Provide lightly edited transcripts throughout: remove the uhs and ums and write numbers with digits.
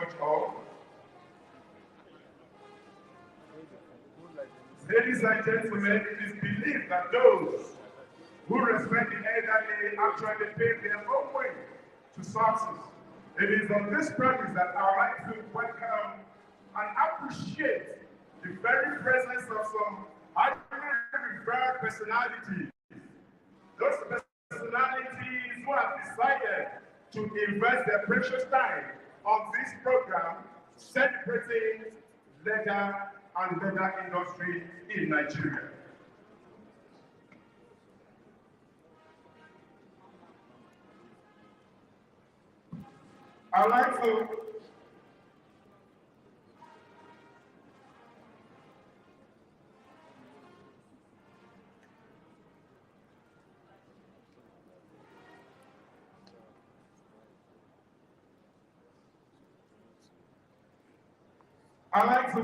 much of. Ladies and gentlemen, it is believed that those who respect the elderly actually pave their own way to success. It is on this premise that I would like to welcome and appreciate the very presence of some highly revered personalities. Those personalities who have decided to invest their precious time on this program celebrating leather and leather industry in Nigeria. I'd like to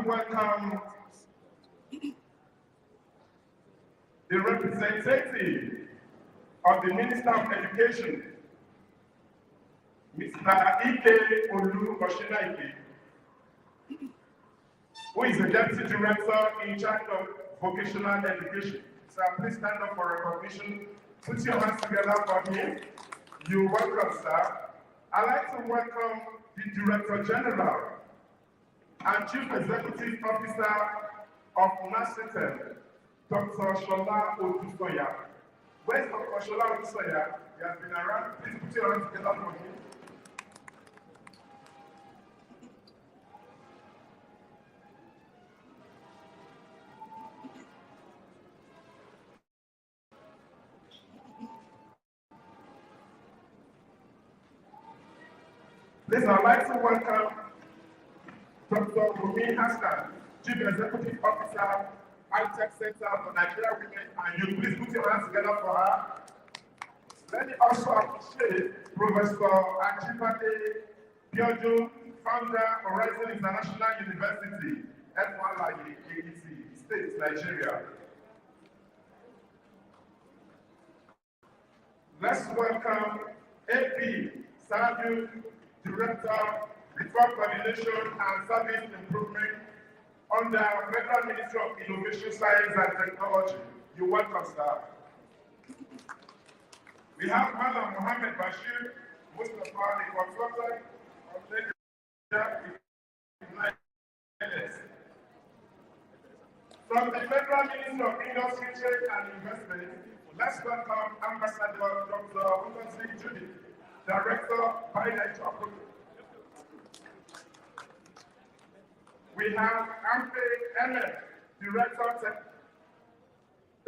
welcome the representative of the Minister of Education, Mr. Ike Olu Uchenna, who is the Deputy Director in charge of vocational education. So please stand up for recognition. Put your hands together for him. You're welcome, sir. I'd like to welcome the Director General and Chief Executive Officer of NARICT, Dr. Shola Odusoya. Where's Dr. Shola Odusoya? He has been around. Please put your hands together for him. Please, I'd like to welcome Dr. Rumi Hassan, Chief Executive Officer, High-Tech Center for Nigerian Women and Youth. Please put your hands together for her. Let me also appreciate Professor Ajibade Biojo, founder of Horizon International University, FYI, AEC, State, Nigeria. Let's welcome AP Samuel, Director, Reform Coordination and Service Improvement under Federal Ministry of Innovation, Science and Technology. You're welcome, sir. We have Madam Mohammed Bashir Mustapha, a consultant of NILEST. From the Federal Ministry of Industry, Trade and Investment, let's welcome Ambassador Dr. Ngozi Judy, Director, Biotechnology. We have Ampe MF, Director,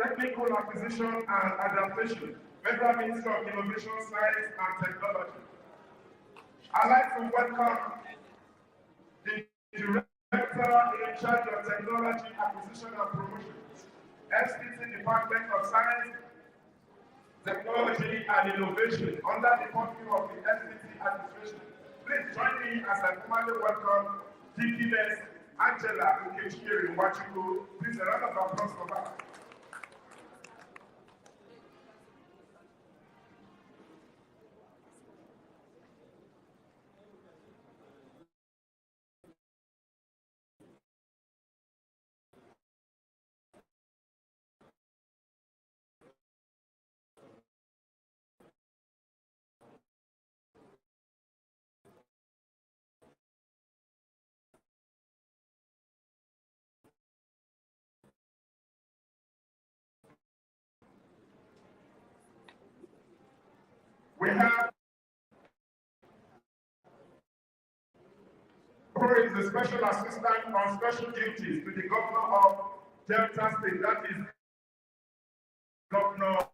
Technical Acquisition and Adaptation, Federal Ministry of Innovation, Science and Technology. I'd like to welcome the Director in charge of Technology Acquisition and Promotion, FCT Department of Science, Technology and Innovation under the purview of the FCT administration. Please join me as I formally welcome Deaconess Angela Ukechiri Chukwu. Please a round of applause for her. We have who is the Special Assistant on Special Duties to the Governor of Delta State, that is Governor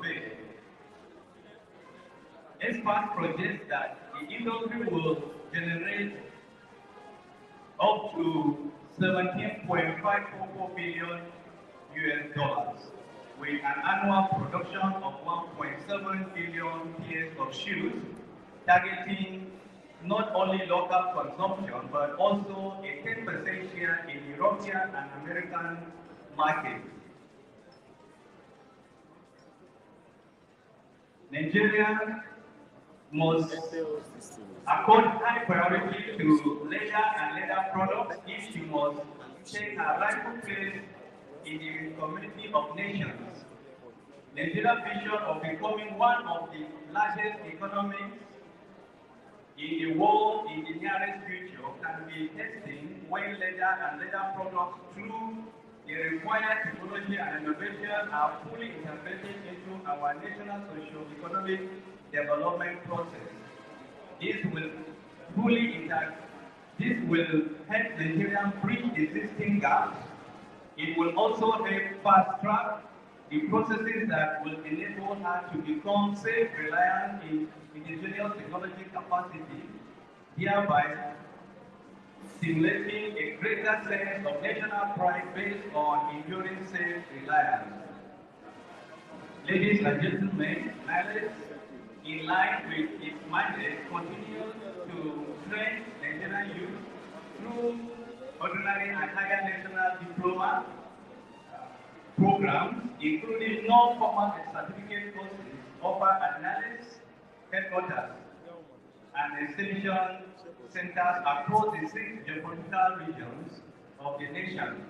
survey. Experts project that the industry will generate up to 17.544 billion US dollars, with an annual production of 1.7 billion pairs of shoes, targeting not only local consumption, but also a 10% share in European and American markets. Nigeria must accord high priority to leather and leather products if she must take her rightful place in the community of nations. Nigeria's vision of becoming one of the largest economies in the world in the nearest future can be testing when leather and leather products through the required technology and innovation are fully integrated into our national socio-economic development process. This will help Nigerians bridge existing gaps. It will also help fast-track the processes that will enable her to become self-reliant in indigenous technology capacity, thereby stimulating a greater sense of national pride based on enduring self-reliance. Ladies and gentlemen, NILEST, in line with its mandate, continues to train Nigerian youth through ordinary and higher national diploma programs, including non-formal certificate courses offered at NILEST headquarters and extension centers across the 6 geopolitical regions of the nation.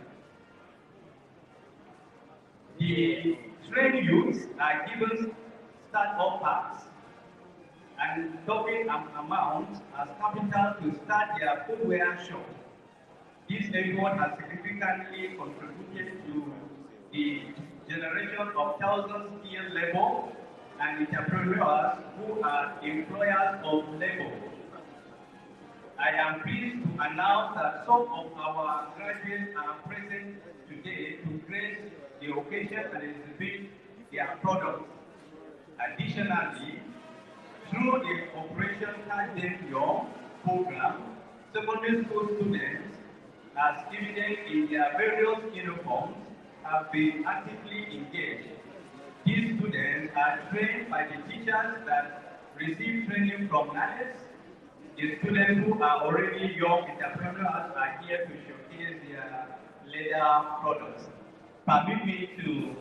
The trained youths are given start-up packs and double amount as capital to start their footwear shop. This effort has significantly contributed to the generation of thousands of skilled labor and entrepreneurs who are employers of labor. I am pleased to announce that some of our graduates are present today to grace the occasion and exhibit their products. Additionally, through the Operation Catch Them Young program, secondary school students, as evident in their various uniforms, have been actively engaged. These students are trained by the teachers that receive training from NILEST. The students who are already young entrepreneurs are here to showcase their leather products. Permit me to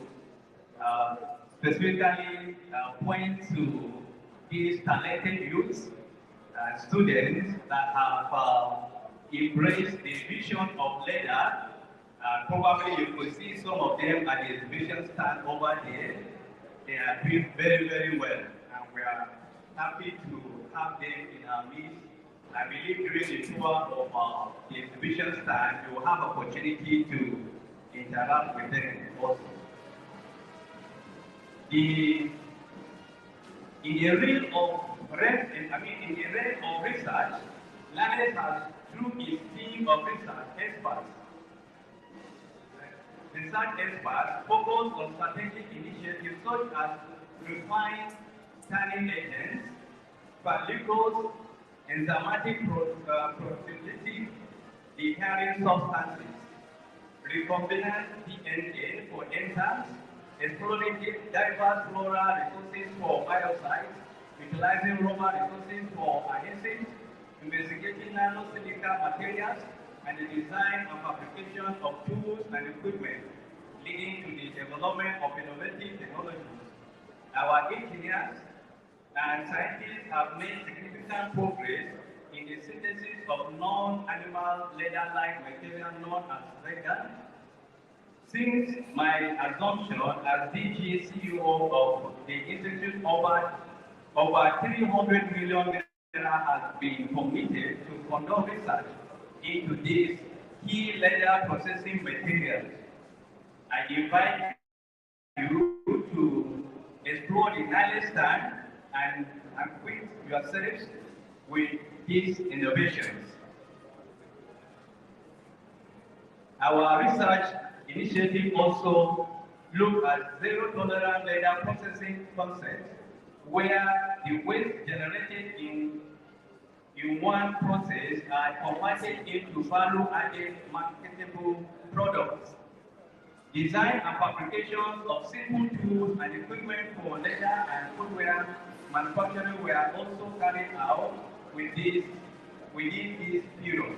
specifically point to these talented youths, students that have embraced the vision of leather. Probably you could see some of them at the exhibition stand over there. They are doing very, very well, and we are happy to have them in our midst. I believe during the tour of the exhibition stand, you will have opportunity to interact with them also. In the realm of research, NILEST has, through its team of research experts, focus on strategic initiatives such as refined tanning agents, particles, enzymatic processes, deterring substances, recombinant DNA for enzymes, exploring diverse floral resources for biocides, utilizing raw resources for adhesives, investigating nanosilica materials, and the design and fabrication of tools and equipment, leading to the development of innovative technologies. Our engineers and scientists have made significant progress in the synthesis of non-animal leather-like material known as vegan. Since my assumption as DG CEO of the Institute, over 300 million has been committed to conduct research into these key leather processing materials. I invite you to explore the NILEST stand and acquaint yourselves with these innovations. Our research initiative also look at zero tolerance leather processing concept, where the waste generated in one process are converted into value-added marketable products. Design and fabrication of simple tools and equipment for leather and footwear manufacturing were also carried out within this period.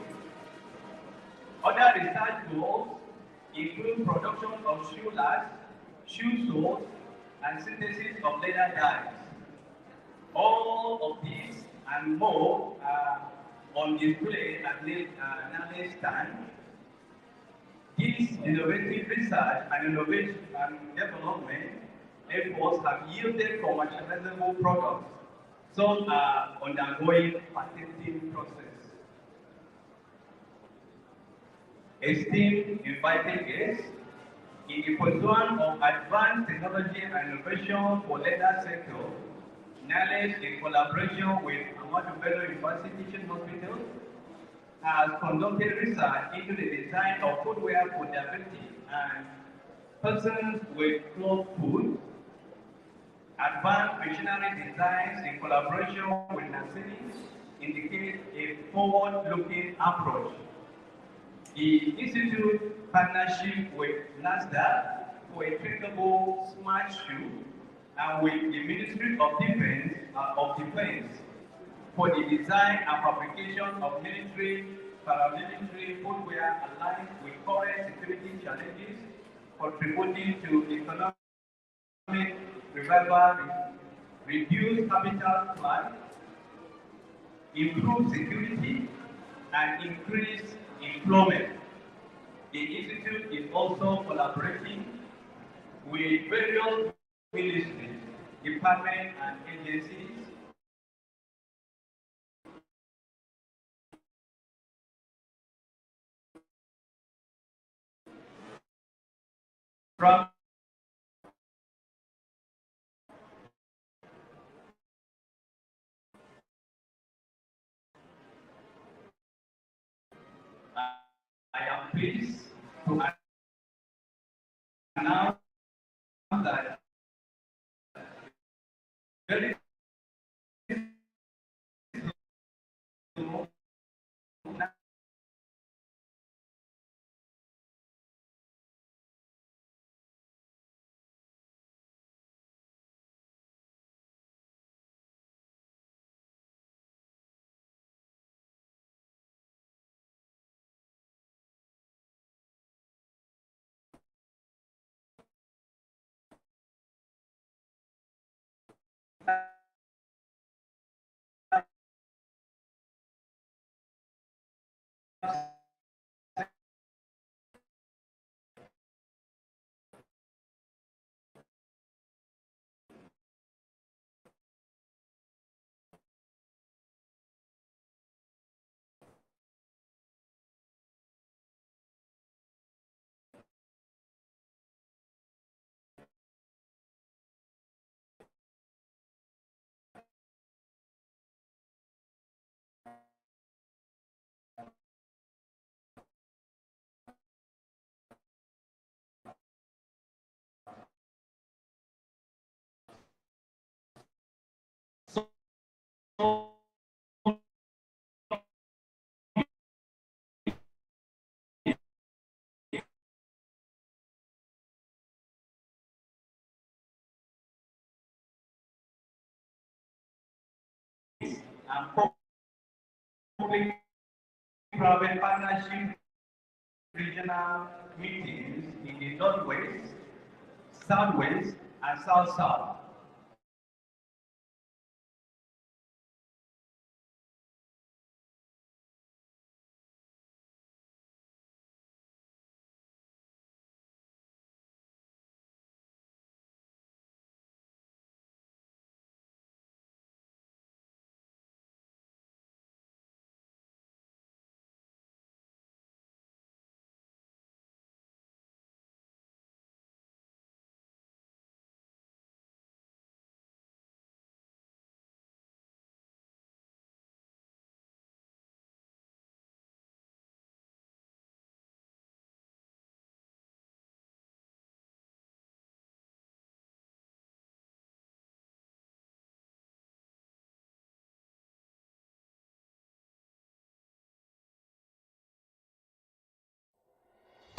Other research goals include production of shoe lace, shoe soles, and synthesis of leather dyes. All of these and more are on display at NILEST stand. These innovative research and innovation and development efforts have yielded commercializable products. Some are undergoing patenting process. Esteemed invited guests, in the pursuit of advanced technology and innovation for leather sector, NILEST, in collaboration with Ahmadu Bello University Teaching Hospital, has conducted research into the design of footwear for diabetes and persons with closed foot. Advanced machinery designs in collaboration with NACIDI indicate a forward-looking approach. The Institute partnership with NASDAQ for a drinkable smart shoe and with the Ministry of Defense for the design and fabrication of military, paramilitary footwear aligned with current security challenges, contributing to economic revival, reduce capital flood, improve security, and increase employment. The Institute is also collaborating with various ministries, departments, and agencies from I am pleased to announce that very soon and public-private partnership regional meetings in the Northwest, Southwest, and South-South.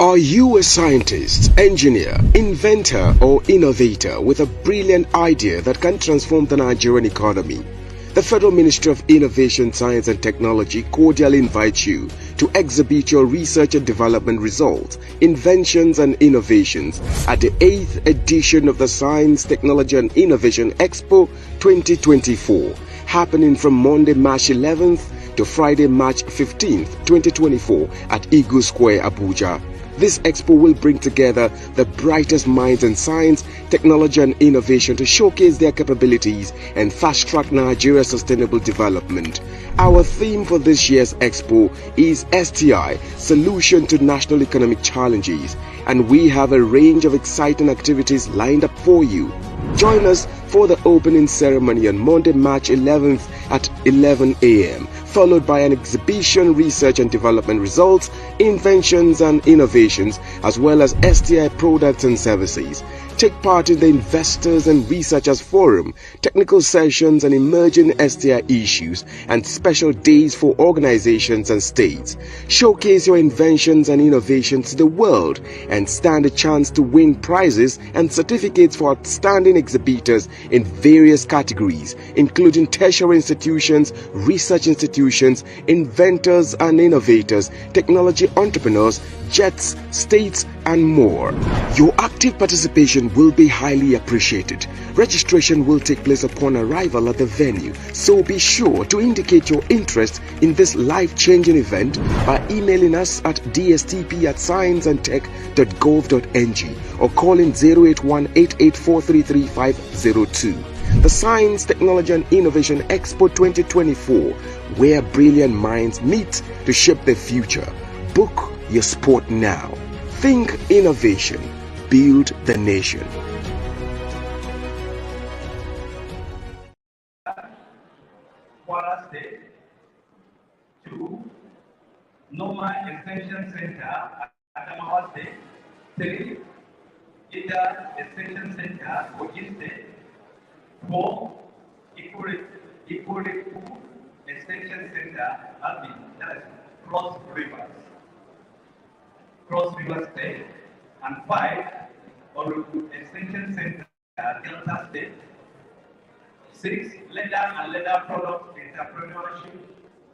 Are you a scientist, engineer, inventor, or innovator with a brilliant idea that can transform the Nigerian economy? The Federal Ministry of Innovation, Science and Technology cordially invites you to exhibit your research and development results, inventions and innovations at the 8th edition of the Science, Technology and Innovation Expo 2024, happening from Monday, March 11th to Friday, March 15th, 2024 at Eagle Square, Abuja. This expo will bring together the brightest minds in science, technology and innovation to showcase their capabilities and fast-track Nigeria's sustainable development. Our theme for this year's expo is STI, Solution to National Economic Challenges, and we have a range of exciting activities lined up for you. Join us for the opening ceremony on Monday, March 11th at 11 a.m., followed by an exhibition, research and development results, inventions and innovations, as well as STI products and services. Take part in the Investors and Researchers Forum, technical sessions and emerging STI issues, and special days for organizations and states. Showcase your inventions and innovations to the world and stand a chance to win prizes and certificates for outstanding exhibitors in various categories, including tertiary institutions, research institutions, inventors and innovators, technology entrepreneurs, jets, states, and more. Your active participation will be highly appreciated. Registration will take place upon arrival at the venue, so be sure to indicate your interest in this life-changing event by emailing us at dstp@scienceandtech.gov.ng or calling 081-88433502. The Science, Technology and Innovation Expo 2024, where brilliant minds meet to shape the future. Book your spot now. Think innovation. Build the nation. Kwara State. 2. Noma Extension Center, Adamawa State. 3. Ida Extension Center, Kogi State. 4. Ikuriku Extension Center, Albi, that is Cross River State. And 5. Oruku Extension Center, Delta State. 6. Leather and leather product entrepreneurship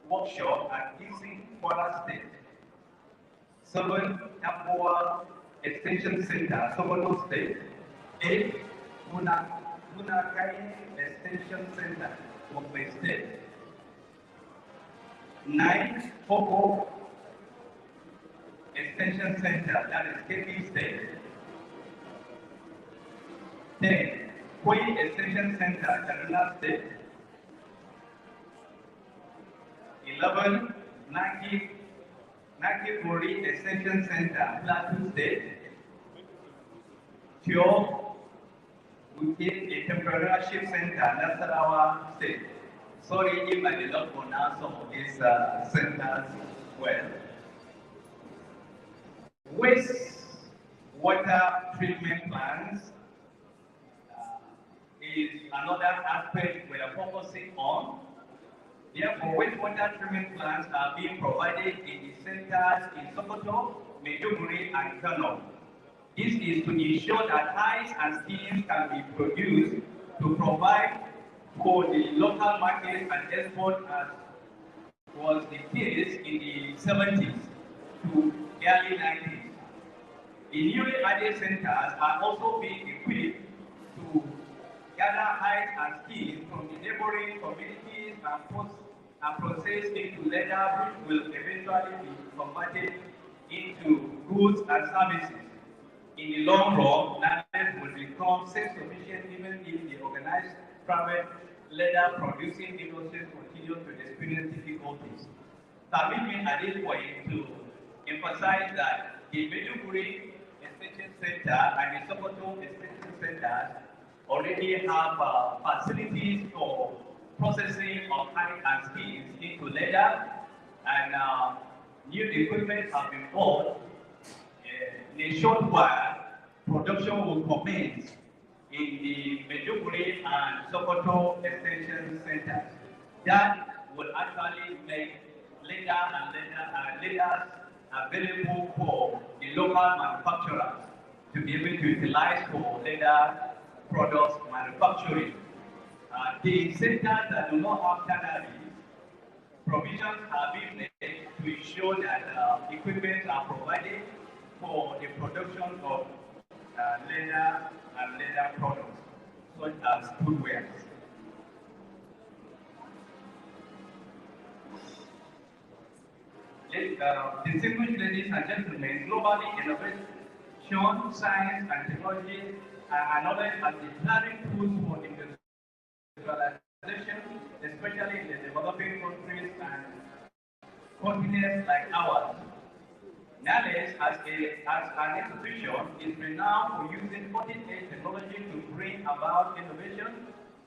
workshop at Isi, Kwara State. 7. Apoa Extension Center, Sokoto State. 8. Munakai Extension Center, Mumbai State. 9. Poco Extension Center, that is Kebbi State. 10. Koi Extension Center, Kaduna State. 11. Naki Kori Extension Center, Plateau State. 12. Within Entrepreneurship Center, Nasarawa State. Sorry if I did not pronounce some of these centers well. Wastewater treatment plants is another aspect we are focusing on. Therefore, wastewater treatment plants are being provided in the centers in Sokoto, Maiduguri, and Kano. This is to ensure that ice and steam can be produced to provide for the local market and export, as was the case in the 70s to early 90s. The newly added centers are also being equipped to gather ice and steam from the neighboring communities and processed into leather, which will eventually be converted into goods and services. In the long run, NILEST will become self-sufficient even if the organized private leather producing industries continue to experience difficulties. Permit me at this point to emphasize that the Maiduguri Extension Center and the Sokoto Extension Centers already have facilities for processing of iron and steel into leather, and new equipment have been bought. In a short while, production will commence in the Maiduguri and Sokoto Extension Centers. That will actually make leather available for the local manufacturers to be able to utilize for leather products manufacturing. The centers that do not have tanneries, provisions are being made to ensure that equipment are provided for the production of leather and leather products, such as footwear. Distinguished ladies and gentlemen, globally, innovation, science, and technology are acknowledged as the driving tools for industrialization, especially in the developing countries and continents like ours. NILEST, as an institution, is renowned for using cutting-edge technology to bring about innovation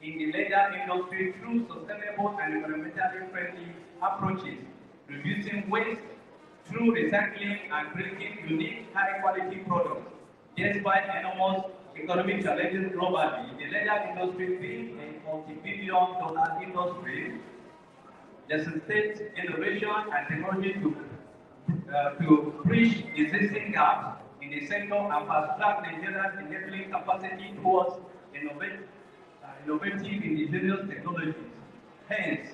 in the leather industry through sustainable and environmentally friendly approaches, reducing waste through recycling and creating unique, high-quality products. Despite enormous economic challenges globally, the leather industry being a multi-billion-dollar industry necessitates innovation and technology to bridge existing gaps in the sector and fast-track Nigeria's enabling capacity towards innovative indigenous technologies. Hence,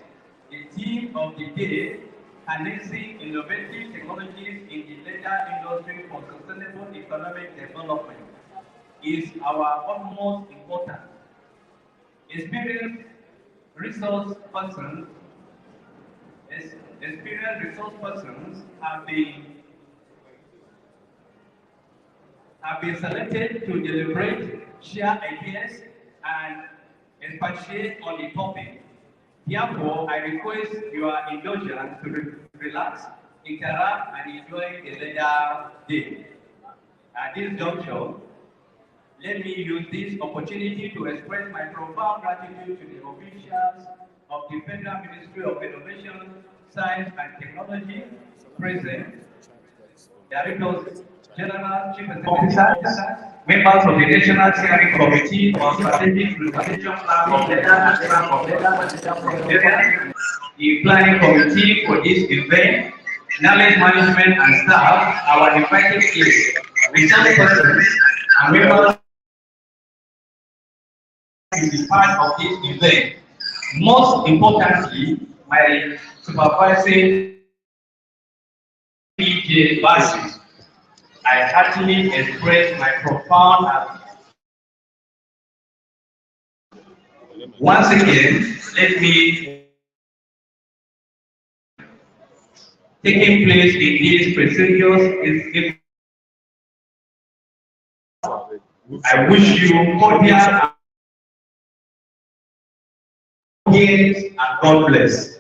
the theme of the day, harnessing innovative technologies in the leather industry for sustainable economic development, is our utmost importance. Experienced resource persons have been selected to deliberate, share ideas, and expatiate on the topic. Therefore, I request your indulgence to relax, interact, and enjoy the leather day. At this juncture, let me use this opportunity to express my profound gratitude to the officials of the Federal Ministry of Innovation, Science and Technology, present, Directors General, Chief Executive Officers, members of the National Steering Committee on Strategic Implementation Plan of Leather and Plan of Leather, the Planning Committee for this event, knowledge management and staff, our invited guests, research persons, and members to be part of this event. Most importantly, my supervising PJ Basis, I heartily express my profound once again, let me taking place in these prestigious I wish you cordial and God bless.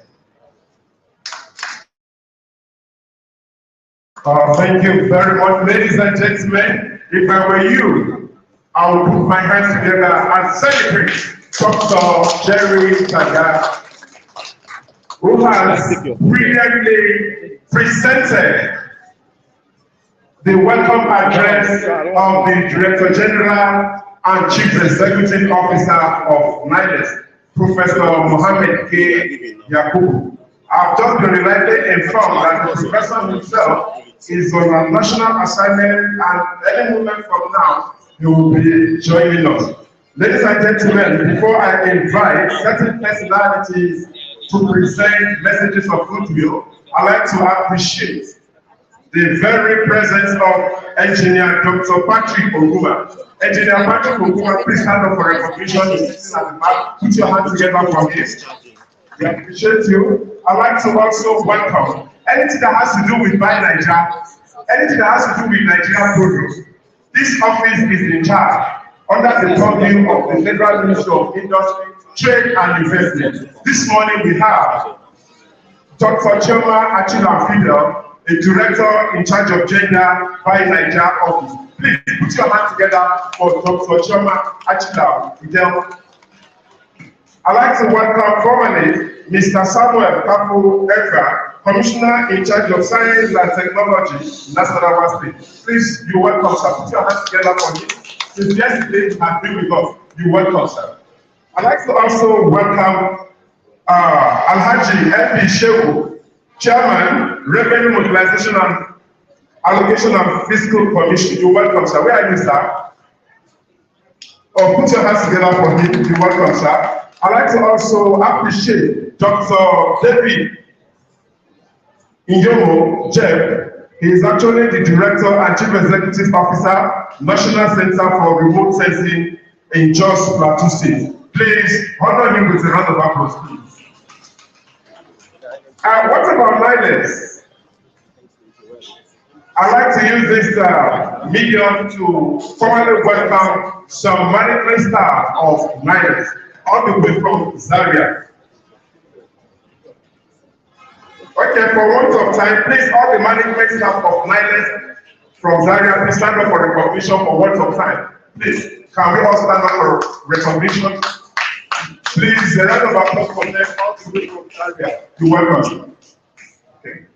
Thank you very much, ladies and gentlemen. If I were you, I would put my hands together and celebrate Dr. Jerry Taga, who has brilliantly presented the welcome address of the Director General and Chief Executive Officer of NILEST, Professor Mohammed K. Yakubu. I've just been reliably informed that the professor himself is on a national assignment, and any moment from now, he will be joining us. Ladies and gentlemen, before I invite certain personalities to present messages of goodwill, I'd like to appreciate the very presence of Engineer Dr. Patrick Oguma. Engineer Patrick Oguma, please stand up for recognition. He's sitting at the back. Put your hands together for this. We appreciate you. I'd like to also welcome anything that has to do with Buy Nigeria, anything that has to do with Nigerian produce. This office is in charge under the purview of the Federal Ministry of Industry, Trade and Investment. This morning we have Dr. Choma Achila, a director in charge of gender by Nigeria office. Please put your hands together for Dr. Choma Achila. I'd like to welcome formally Mr. Samuel Kapo Ekra, Commissioner in charge of Science and Technology, Nasarawa State. Please, you're welcome, sir. Put your hands together for him. Since yesterday you have been with us, you're welcome, sir. I'd like to also welcome Alhaji F. Shehu, Chairman, Revenue Mobilization and Allocation and Fiscal Commission. You're welcome, sir. Where are you, sir? Oh, put your hands together for him. You're welcome, sir. I'd like to also appreciate Dr. David Inyomo Jeb. He is actually the Director and Chief Executive Officer, National Center for Remote Sensing in Jos Plateau State. Please honor him with a round of applause, please. What about NILEST? I'd like to use this medium to formally welcome some management staff of NILEST, all the way from Zaria. Okay, for want of time, please, all the management staff of NILEST from Zaria, please stand up for recognition for want of time. Please, can we all stand up for recognition? Please, a round of applause for them, all the way from Zaria. You're welcome. Okay.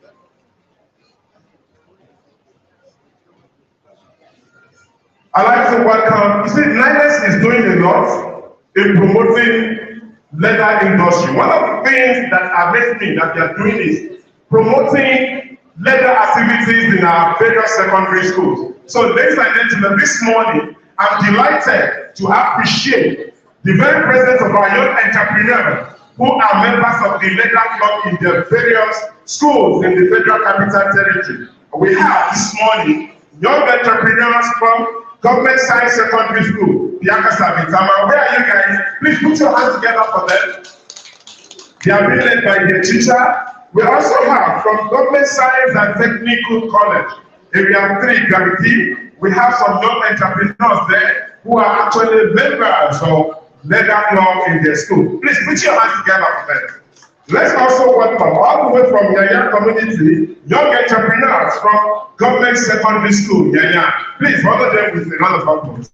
I'd like to welcome, you see, NILEST is doing a lot in promoting leather industry. One of the things that amazes me that they are doing is promoting leather activities in our various secondary schools. So ladies and gentlemen, this morning, I'm delighted to appreciate the very presence of our young entrepreneurs who are members of the leather club in their various schools in the Federal Capital Territory. We have this morning young entrepreneurs from Government Science Secondary School, Biakasa Bitama. Where are you guys? Please put your hands together for them. They are being led by their teacher. We also have from Government Science and Technical College, Area 3, Gravity. We have some young entrepreneurs there who are actually members of leather club in their school. Please put your hands together for them. Let's also welcome all the way from Yaya community, young entrepreneurs from Government Secondary School, Yaya. Please honor them with a round of applause.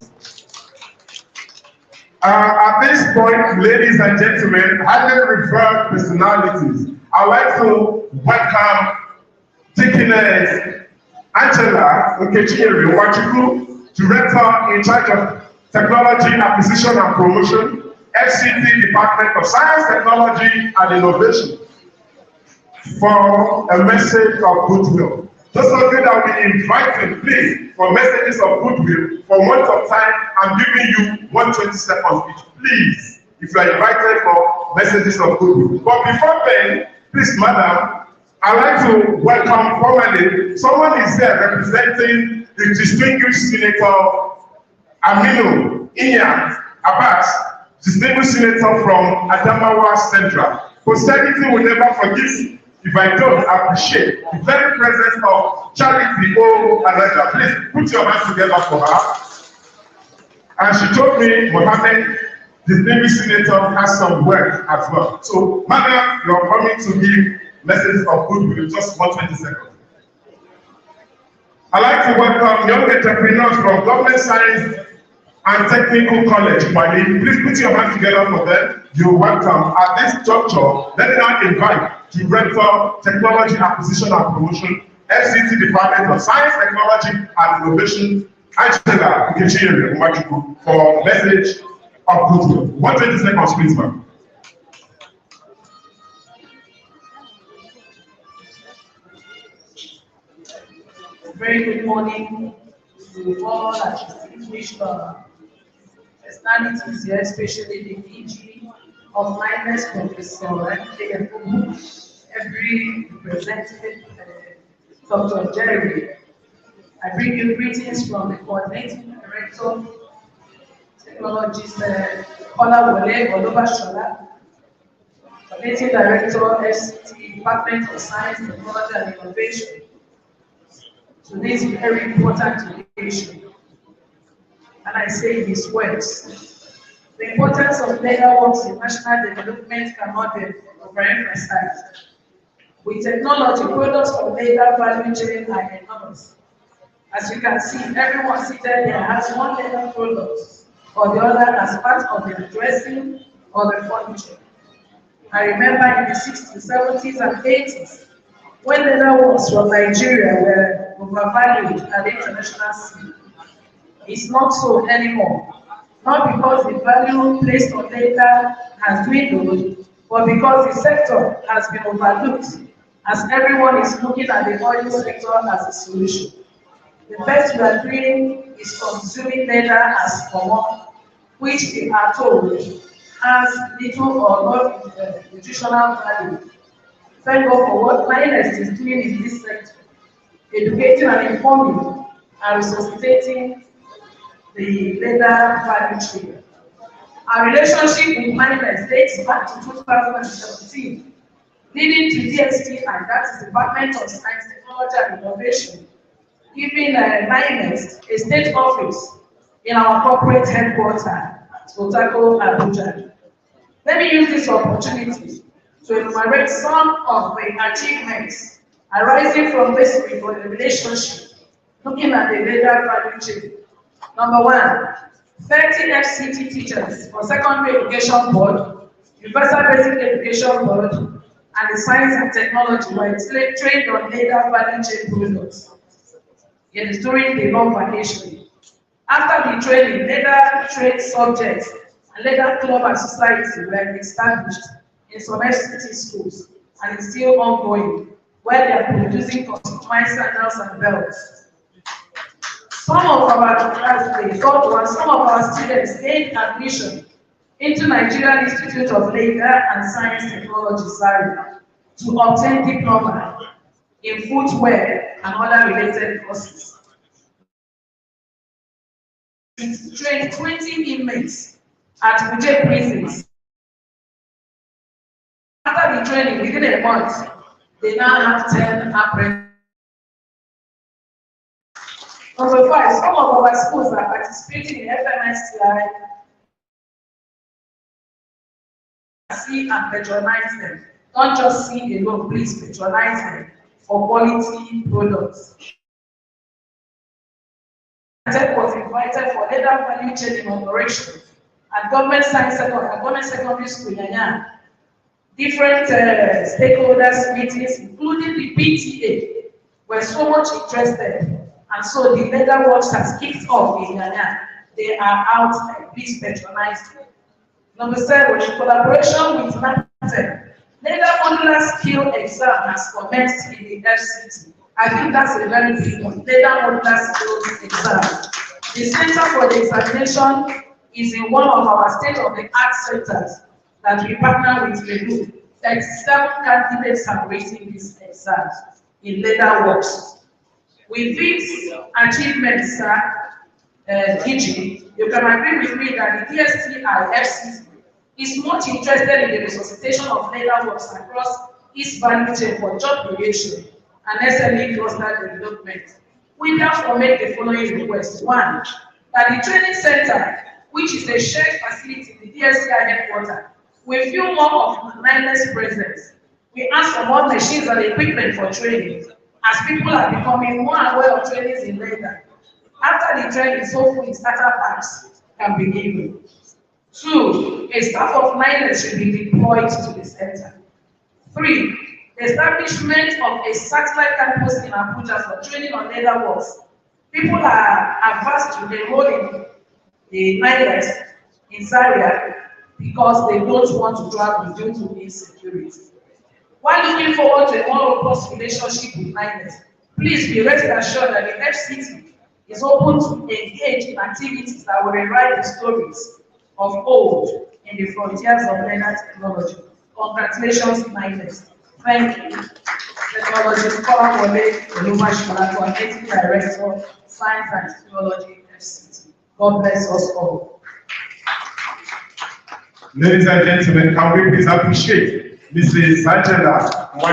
At this point, ladies and gentlemen, highly revered personalities, I'd like to welcome Deaconess Angela Chukwu, Director in charge of Technology Acquisition and Promotion, FCT Department of Science, Technology and Innovation, for a message of goodwill. Those of you that will be invited, please, for messages of goodwill, for want of time, I'm giving you 120 seconds each. Please, if you are invited for messages of goodwill. But before then, please, madam, I'd like to welcome formally, someone is there representing the distinguished Senator Aminu Inyang Abbas, distinguished senator from Adamawa Central. Posterity will never forgive if I don't appreciate the very presence of Charity Ananda. Please put your hands together for her. And she told me Mohammed, distinguished senator, has some work as well. So, madam, you're coming to give messages of goodwill, just 120 seconds. I'd like to welcome young entrepreneurs from Government Science and Technical College, Bali. Please put your hands together for them. You're welcome. At this juncture, let me now invite Director, Technology Acquisition and Promotion, FCT Department of Science, Technology and Innovation, Angela Uchenna, for message of goodwill. 120 seconds, please, ma'am. Very good morning to all our distinguished personalities here, especially the DG of NILEST, Professor Yakubu, every representative, Dr. Jeremy. I bring you greetings from the Coordinating Director, Technologist Kola Wole Olubashola, Coordinating Director, FCT Department of Science, Technology and Innovation. Today is very important occasion, and I say these words. The importance of leather works in national development cannot be overemphasized. With technology, products from leather value chain are enormous. As you can see, everyone seated there has one leather product or the other as part of the dressing or the furniture. I remember in the 60s, 70s, and 80s, when leather works from Nigeria were overvalued at the international scene. It's not so anymore. Not because the value placed on leather has dwindled, but because the sector has been overlooked, as everyone is looking at the oil sector as a solution. The best we are doing is consuming data as common, which we are told has little or no nutritional value. Thank God for what NILEST is doing in this sector, educating and informing and resuscitating the leather value chain. Our relationship with NILEST dates back to 2017, leading to DSTI, that is Department of Science, Technology and Innovation, giving NILEST a state office in our corporate headquarters at Otako, Abuja. Let me use this opportunity to enumerate some of the achievements arising from this relationship, looking at the leather value chain. Number one, 30 FCT teachers for Secondary Education Board, Universal Basic Education Board, and the Science and Technology were trained on leather value chain products. It is during the long vacation. After the training, leather trade subjects and leather club and society were established in some FCT schools, and it's still ongoing, where they are producing customized sandals and belts. Some of our students gained admission into Nigerian Institute of Leather and Science Technology, SARI, to obtain diploma in footwear and other related courses. It trained 20 inmates at Kuje prisons. After the training, within a month, they now have 10 apprentices. Number 5, some of our schools are participating in FMSTI. See and patronize them. Don't just see alone, please patronize them for quality products. Tech was invited for leather value chain inauguration at Government Science Center and Government Secondary School in Yanya. Different stakeholders meetings, including the PTA, were so much interested. And so the leather works has kicked off in Yanya. They are out there. Please patronize them. Number 7, in collaboration with NARICT, leather modular skill exam has commenced in the FCT. I think that's a very big one. Leather modular skills exam. The center for the examination is in one of our state-of-the-art centers that we partner with Rerun. 37 candidates have written these exams in leather works. With these achievements, DG, you can agree with me that the DSTI FCT is much interested in the resuscitation of leather works across its value chain for job creation and SME cluster development. We therefore make the following requests. 1, that the training center, which is a shared facility in the DSTI headquarters, will feel more of NILEST presence. We ask for more machines and equipment for training, as people are becoming more aware of trainings in leather. After the training, hopefully starter packs can be given. 2, a staff of NILEST should be deployed to the center. 3, the establishment of a satellite campus in Abuja for training on leather works. People are averse to enrolling the NILEST in Zaria because they don't want to travel due to insecurity. While looking forward to a more robust relationship with NILEST, please be rest assured that the FCT is open to engage in activities that will rewrite the stories of old in the frontiers of leather technology. Congratulations, NILEST. Thank you. Technology Scholar Olumashulato, Executive Director, Science and Technology, FCT. God bless us all. Ladies and gentlemen, can we please appreciate Mrs.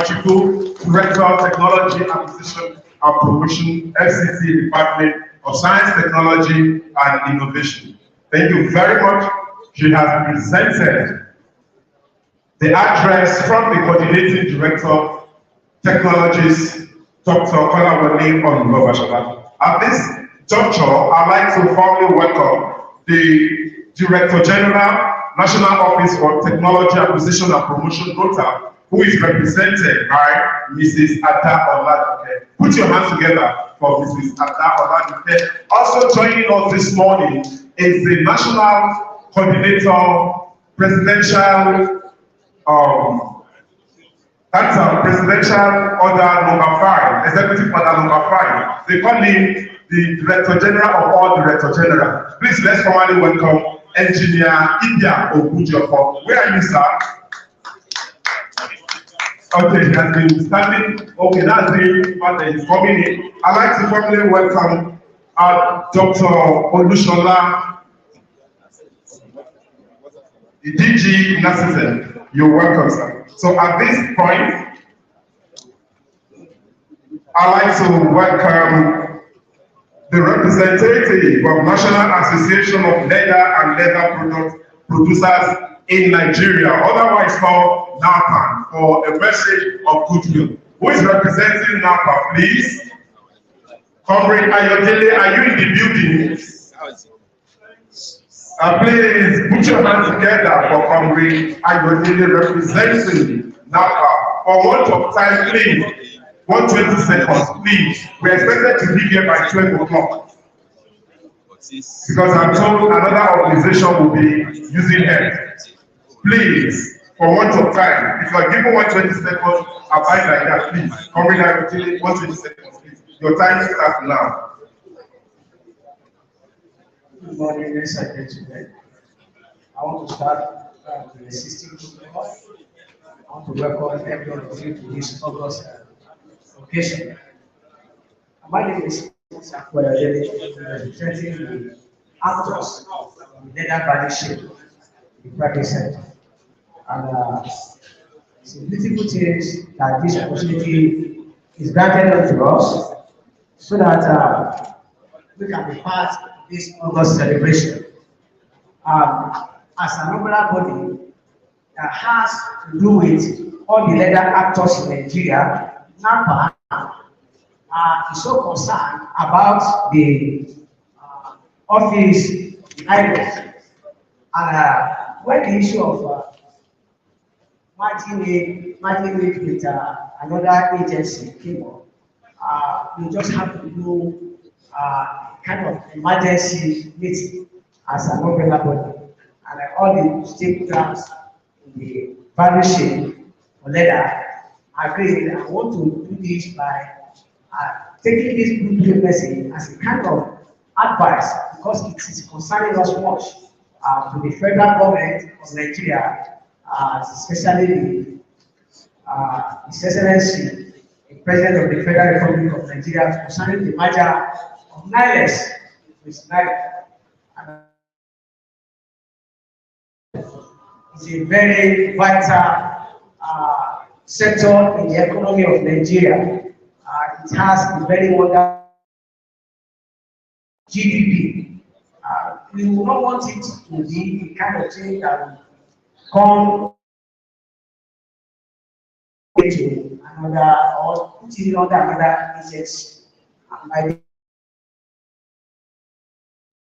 Chukwu, Director of Technology Acquisition and Promotion, FCT Department of Science, Technology and Innovation. Thank you very much. She has presented the address from the Coordinating Director, Technologies, Dr. Kolawole Olubashaba. At this juncture, I'd like to formally welcome the Director General, National Office for Technology Acquisition and Promotion, ROTA, who is represented by Mrs. Ada Oladuke. Put your hands together for Mrs. Ada Oladuke. Also joining us this morning is the National Coordinator, Presidential Presidential Order number 5, Executive Order number 5. They call him the Director General of all Director General. Please let's formally welcome Engineer India Obujopo. Where are you, sir? Okay, he has been standing. Okay, that's the part that is coming in. I'd like to formally welcome Dr. Olushola, the DG Narcissism. You're welcome, sir. So at this point, I'd like to welcome the representative of National Association of Leather and Leather Product Producers in Nigeria, otherwise called NAPA, for a message of goodwill. Who is representing NAPA, please? Comrade Ayodele, are you in the building? Please put your hands together for Comrade Ayodele representing NAPA. For want of time, please. 120 seconds, please. We're expected to be here by 12 o'clock. Because I'm told another organization will be using help. Please, for want of time, if you are given 120 seconds, abide like that, please. Comrade Ayodele, 120 seconds, please. Your time starts now. Good morning, ladies and gentlemen. I want to start with the system protocol. I want to welcome every one of you to this August occasion. My name is Mustapha, representing the actors of the leather value chain in the private sector. And it's a beautiful thing that this opportunity is granted unto us so that we can be part of this August celebration. As an umbrella body that has to do with all the leather actors in Nigeria, NAPA is so concerned about the office, the NILEST, and when the issue of merging it with another agency came up, we just have to do kind of emergency meeting as an umbrella body, and all the stakeholders in the value chain for leather agreed. I want to do this by taking this good message as a kind of advice, because it is concerning us much to the federal government of Nigeria, especially His Excellency, the President of the Federal Republic of Nigeria, concerning the merger of NILEST with NARICT. It's a very vital sector in the economy of Nigeria. It has a very wonderful GDP. We will not want it to be the kind of thing that will come into another or put it under another agency.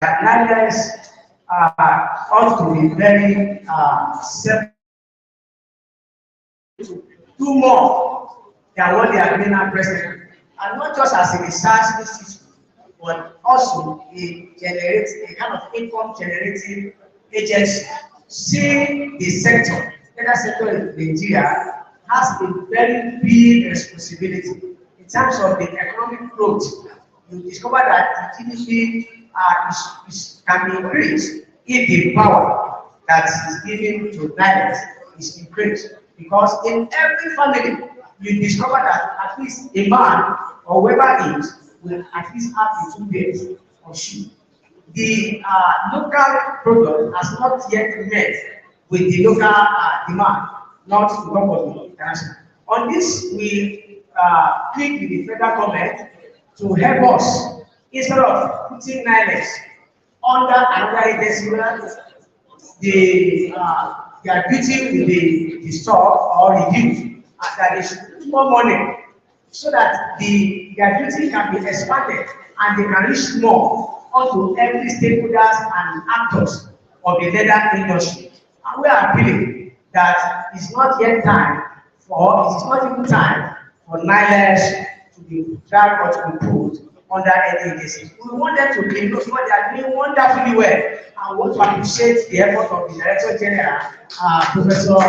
NILEST ought to be very do more than what they are doing at present, and not just as a research institute, but also a kind of income generating agency. Seeing the sector, leather sector in Nigeria has a very big responsibility in terms of the economic growth. You discover that the GDP can be increased if the power that is given to NILEST is increased. Because in every family, you discover that at least a man or whoever is will at least have a 2 pairs of shoes. The local product has not yet met with the local demand, not the top of the international. On this, we plead with the federal government to help us instead of putting NILEST under another agency where their duty will be stopped or reduced, that they should put more money so that their duty can be expanded and they can reach more onto every stakeholders and actors of the leather industry. And we are appealing that it's not yet time for, it is not even time for NILEST to be dragged or to be put under any agency. We want them to be those what they are doing wonderfully well, and want to appreciate the effort of the Director General, Professor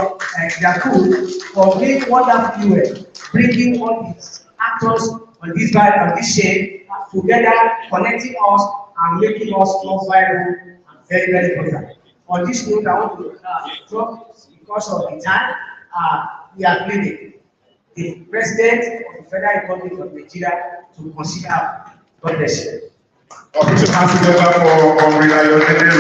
Yakubu, for doing wonderfully well, bringing all these actors on this side, on this chain, together connecting us and making us more viable and very, very important. On this note, I want to talk because of the time. We are pleading the President of the Federal Republic of Nigeria to consider. God bless you. Put your hands together for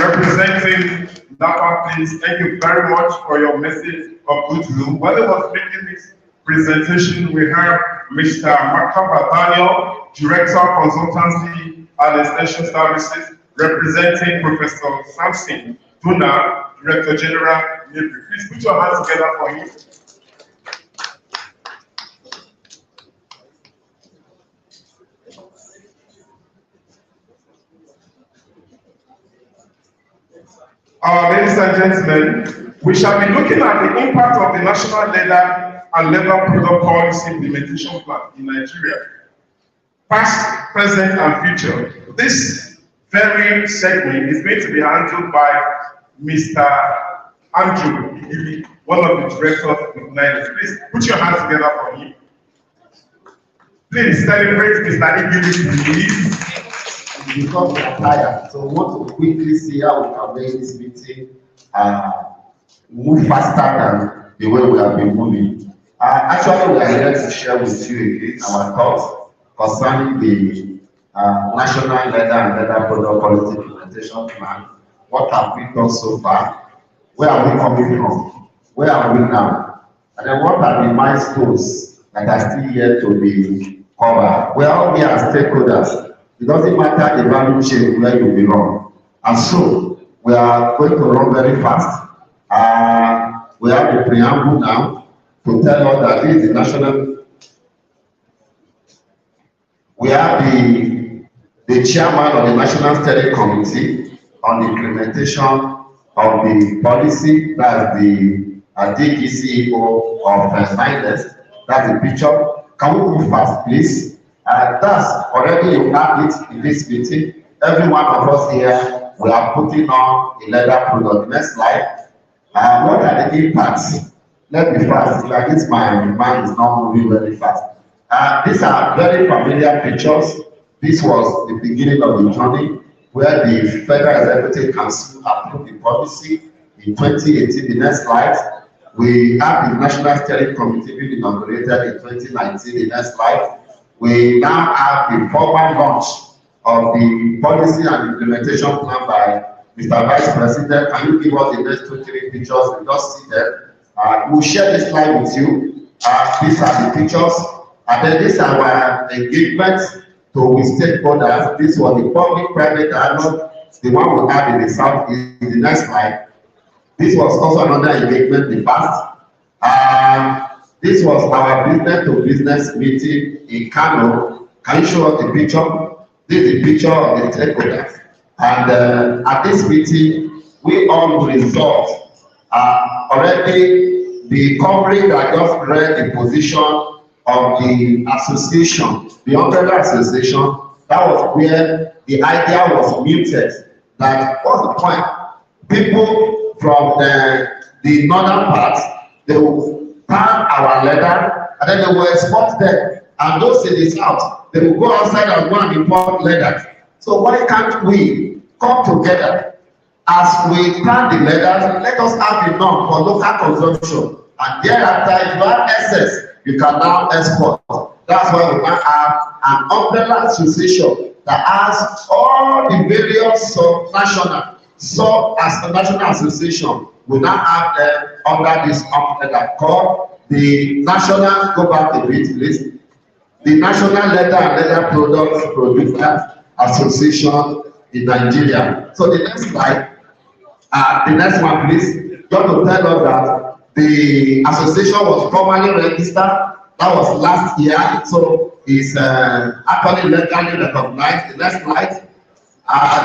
representing NAPA, please. Thank you very much for your message of goodwill. While I was making this presentation, we have Mr. Mustapha, Director of Consultancy and Extension Services, representing Professor Samson Duna, Director General, NABRDA. Please put your hands together for him. Ladies and gentlemen, we shall be looking at the impact of the National Leather and Leather Product Policy Implementation Plan in Nigeria, past, present, and future. This very segment is going to be handled by Mr. Andrew, one of the directors of NILEST. Please put your hands together for him. Please celebrate Mr. Igili, please. Because we are tired, so we want to quickly see how we can make this meeting move faster than the way we have been moving. Actually, we are here to share with you again our thoughts concerning the National Leather and Leather Product Policy Implementation Plan. What have we done so far? Where are we coming from? Where are we now? And then what are the milestones that are still yet to be covered? Well, we are stakeholders. It doesn't matter the value chain where you belong. And so, we are going to run very fast. We have the preamble now to tell us that this is the national. We have the chairman of the National Steering Committee on the implementation of the policy. That's the DG CEO of NILEST. That's the picture. Can we move fast, please? That's already you have it in this meeting. Every one of us here, we are putting on a leather product. Next slide. What are the impacts? Let me fast. Like this, my mind is not moving very fast. These are very familiar pictures. This was the beginning of the journey where the Federal Executive Council approved the policy in 2018. The next slide. We have the National Steering Committee being inaugurated in 2019. The next slide. We now have the formal launch of the policy and implementation plan by Mr. Vice President. Can you give us the next 2-3 pictures? We just see them. We'll share this slide with you. These are the pictures. And then these are our engagements with stakeholders. This was the public-private dialogue, the one we have in the South is the next slide. This was also another engagement in the past. This was our business-to-business meeting in Kano. Can you show us the picture? This is the picture of the stakeholders. And at this meeting, we all resolved already the coverage that just read the position of the association, the umbrella association. That was where the idea was muted. That what's the point? People from the northern part, they will pan our leather, and then they will export them. And those in the south, they will go outside and go and import leather. So why can't we come together as we plant the leather? Let us have the norm for local consumption, and thereafter, if you have excess, you can now export. That's why we now have an umbrella association that has all the various sub-national, as a national association. We now have them under this umbrella called the National, go back a bit please, the National Leather and Leather Products Producers Association in Nigeria. So the next slide, the next one please, just to tell us that the association was formally registered. That was last year, so it's actually legally recognized. The next slide,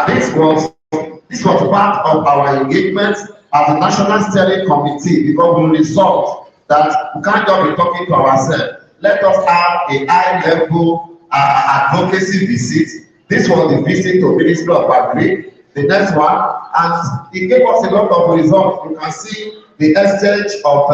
this was part of our engagement as the National Steering Committee, because we resolved that we can't just be talking to ourselves. Let us have a high-level advocacy visit. This was the visit to Ministry of Agri. The next one, and it gave us a lot of results. You can see the exchange of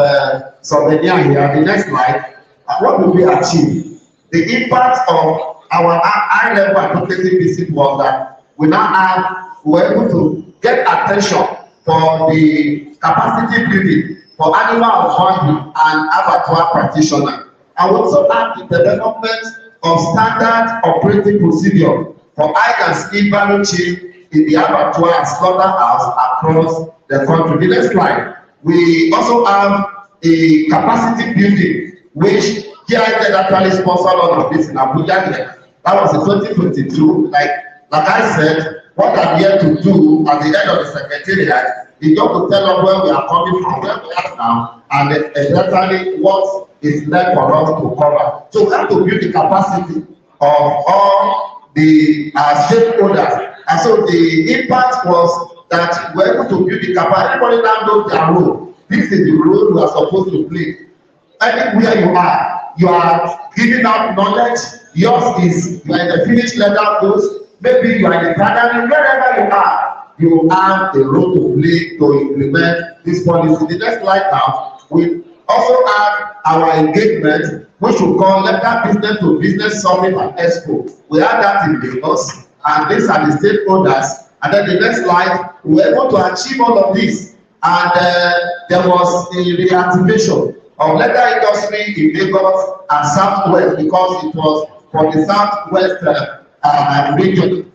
souvenir here. The next slide. What did we achieve? The impact of our high-level advocacy visit was that we were able to get attention for the capacity building for animal husbandry and abattoir practitioners. And we also had the development of standard operating procedure for high and skilled value chain in the abattoir and slaughterhouse across the country. The next slide. We also have a capacity building which GIZ actually sponsored all of this in Abuja. That was in 2022. Like I said, what I'm here to do at the end of the secretariat is just to tell us where we are coming from, where we are now, and exactly what is left for us to cover. So we have to build the capacity of all the stakeholders. And so the impact was that we're able to build the capacity. Everybody now knows their role. This is the role we are supposed to play. Anywhere you are giving out knowledge. Yours is, you are in the finished level course. Maybe you are in the primary, wherever you have a role to play to implement this policy. The next slide now, we also have our engagement, which we call Legal Business to Business Summit and Expo. We had that in Lagos, and these are the stakeholders. And then the next slide, we were able to achieve all of this. And there was a reactivation of leather industry in Lagos and Southwest because it was for the Southwest region.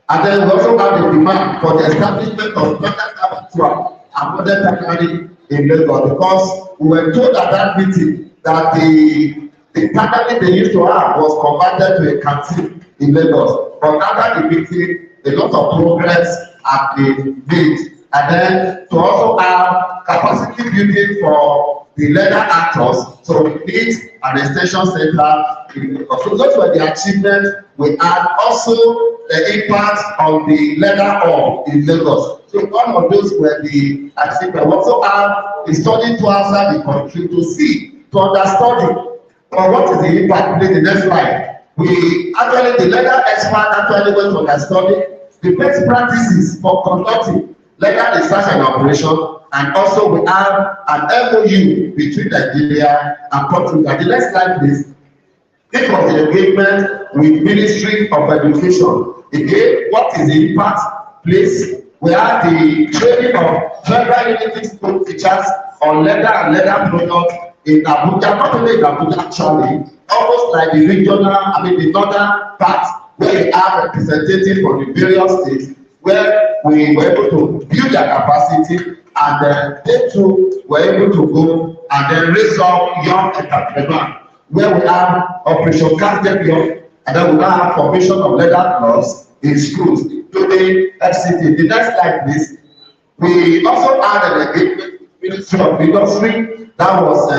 And then we also have the demand for the establishment of leather abattoir and modern technology in Lagos because we were told at that meeting that the pandemic they used to have was converted to a canteen in Lagos. But after the meeting, a lot of progress has been made. And then to also have capacity building for the leather actors, so we need an extension center in Lagos. So those were the achievements. We had also the impact on the leather hub in Lagos. So all of those were the achievements. We also have a study to outside the country to see, to understudy what is the impact. Please, the next slide. We actually, the leather expert actually went to understudy the best practices for conducting legal research and operation, and also we have an MOU between Nigeria and Portugal. The next slide, please. This was the engagement with Ministry of Education. Again, what is the impact, please? We have the training of federal unity school teachers on leather and leather products in Abuja, not only in Abuja actually, almost like the regional, the northern part, where you have representatives from the various states, where we were able to build their capacity, and they too were able to go and then raise up young entrepreneurs, where we have Operation Casket Young, and then we now have formation of leather clubs in schools, including FCT. The next slide, please. We also had an engagement with the Ministry of Industry that was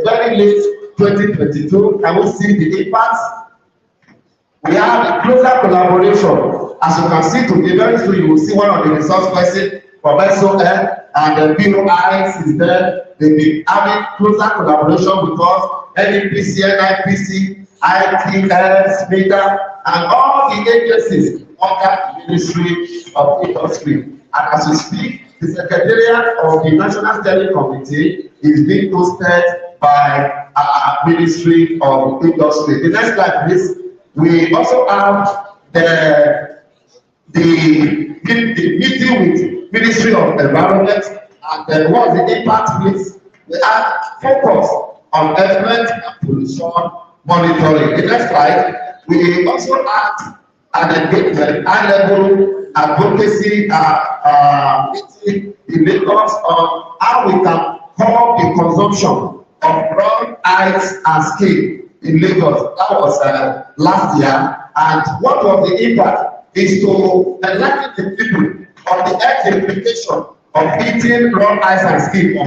very late 2022. Can we see the impacts? We have a closer collaboration. As you can see today, very soon you will see one of the resource persons, Professor N, and the BOI is there. They will be having closer collaboration with us, NPC, NIPC, ITS, MEDA, and all the agencies under the Ministry of Industry. And as we speak, the Secretariat of the National Steering Committee is being hosted by our Ministry of Industry. The next slide, please. We also have the meeting with Ministry of Environment, and then what's the impact, please? We have focus on effluent and pollution monitoring. The next slide, we also have an engagement, high-level advocacy meeting in Lagos on how we can curb the consumption of raw ice and skin in Lagos. That was last year. And what was the impact is to enlighten the people on the health implication of eating raw ice and skin.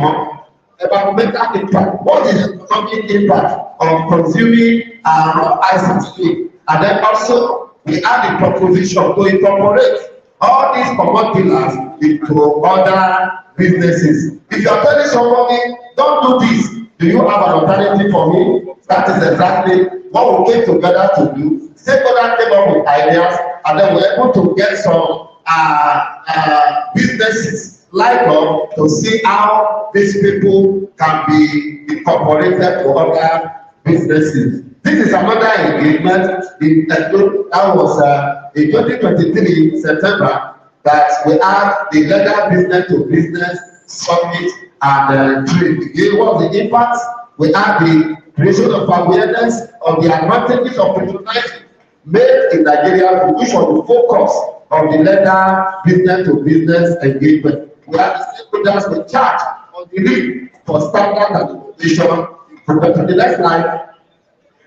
Environmental impact. What is the economic impact of consuming raw ice and skin? And then also we have the proposition to incorporate all these common pillars into other businesses. If you are telling somebody, don't do this, do you have an alternative for me? That is exactly what we came together to do. Stakeholders came up with ideas, and then we're able to get some businesses lined up to see how these people can be incorporated to other businesses. This is another engagement in that was in 2023 September that we had the legal business to business summit and trade. Again, what was the impact? We had the creation of awareness of the advantages of patronizing made in Nigeria, which was the focus of the legal business to business engagement. We had the stakeholders in charge on the need for standard and innovation. To the next slide.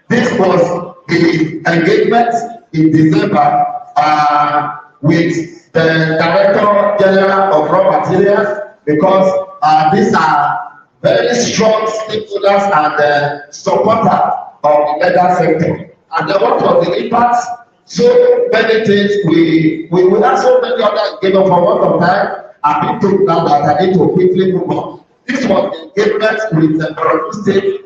This was the engagement in December with the Director General of Raw Materials, because these are very strong stakeholders and supporters of the legal sector. And then what was the impact? So many things. We have so many other engagement for one of time. I've been told now that I need to quickly move on. This was the engagement with the Borno State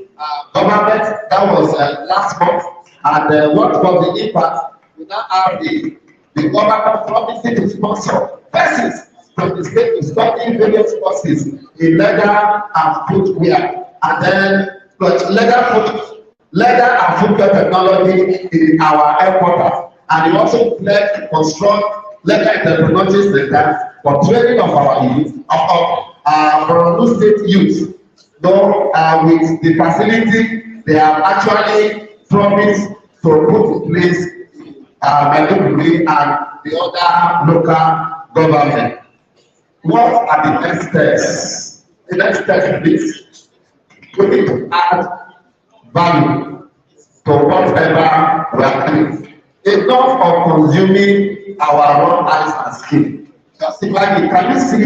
government. That was last month. And what was the impact? We now have the government promising to sponsor persons from the state to study various courses in leather and footwear. And then leather and footwear technology in our headquarters. And we also pledged to construct leather technology center for training of our youth, of Borno State youth. Though with the facility, they have actually promised to put in place Maiduguri and the other local government. What are the next steps? The next step is we need to add value to whatever we are doing. Enough of consuming our raw ice and skin. Just imagine, can you see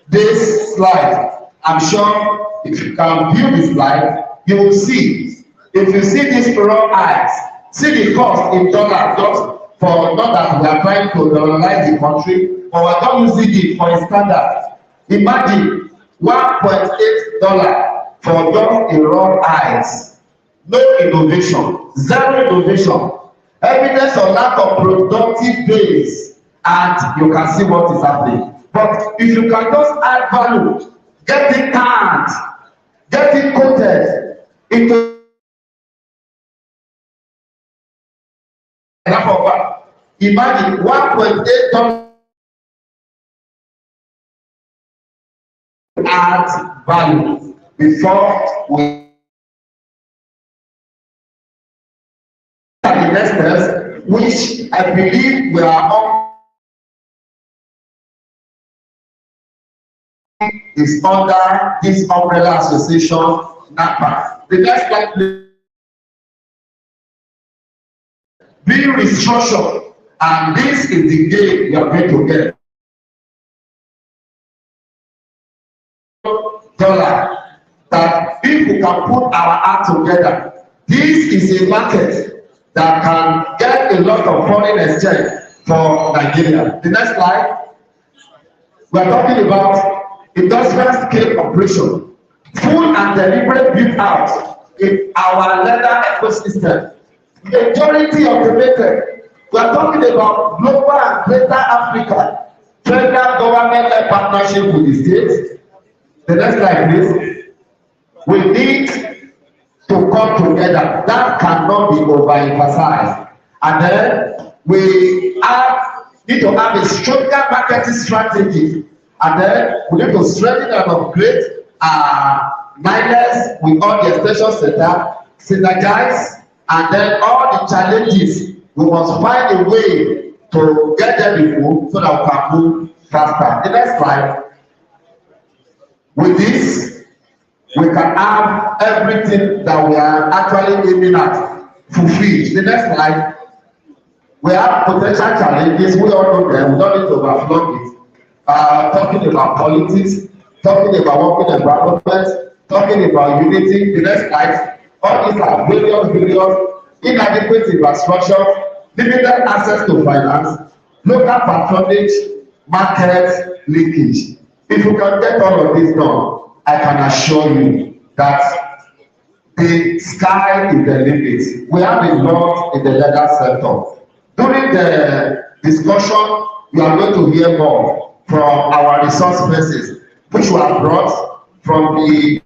this slide? I'm sure if you can view this slide, you will see. If you see this raw ice, see the cost in dollars, just for not that we are trying to dollarize the country, but we're not using it for a standard. Imagine $1.8 for just a raw ice. No innovation, zero innovation, evidence of lack of productive base, and you can see what is happening. But if you can just add value, get it canned, get it coated into enough of that. Imagine $1.8 add value before we the next steps, which I believe we are on is under this umbrella association NABRDA. The next slide, please. Being restructured, and this is the game you are going to get. Dollar that people can put our art together. This is a market that can get a lot of foreign exchange for Nigeria. The next slide. We are talking about industrial scale operation, full and deliberate build out in our leather ecosystem. Majority of the method, we are talking about global and greater Africa, federal government partnership with the states. The next slide, please. We need to come together. That cannot be overemphasized. And then we need to have a stronger marketing strategy. And then we need to strengthen and upgrade NILEST with all the extension center, synergize, and then all the challenges, we must find a way to get them removed so that we can move faster. The next slide. With this, we can have everything that we are actually aiming at fulfilled. The next slide. We have potential challenges. We all know them. We don't need to overflow it. Talking about politics, talking about working environment, talking about unity. The next slide. All these are various inadequate infrastructure, limited access to finance, local patronage, market leakage. If you can get all of this done, I can assure you that the sky is the limit. We have a lot in the leather sector. During the discussion, you are going to hear more from our resource persons, which were brought from the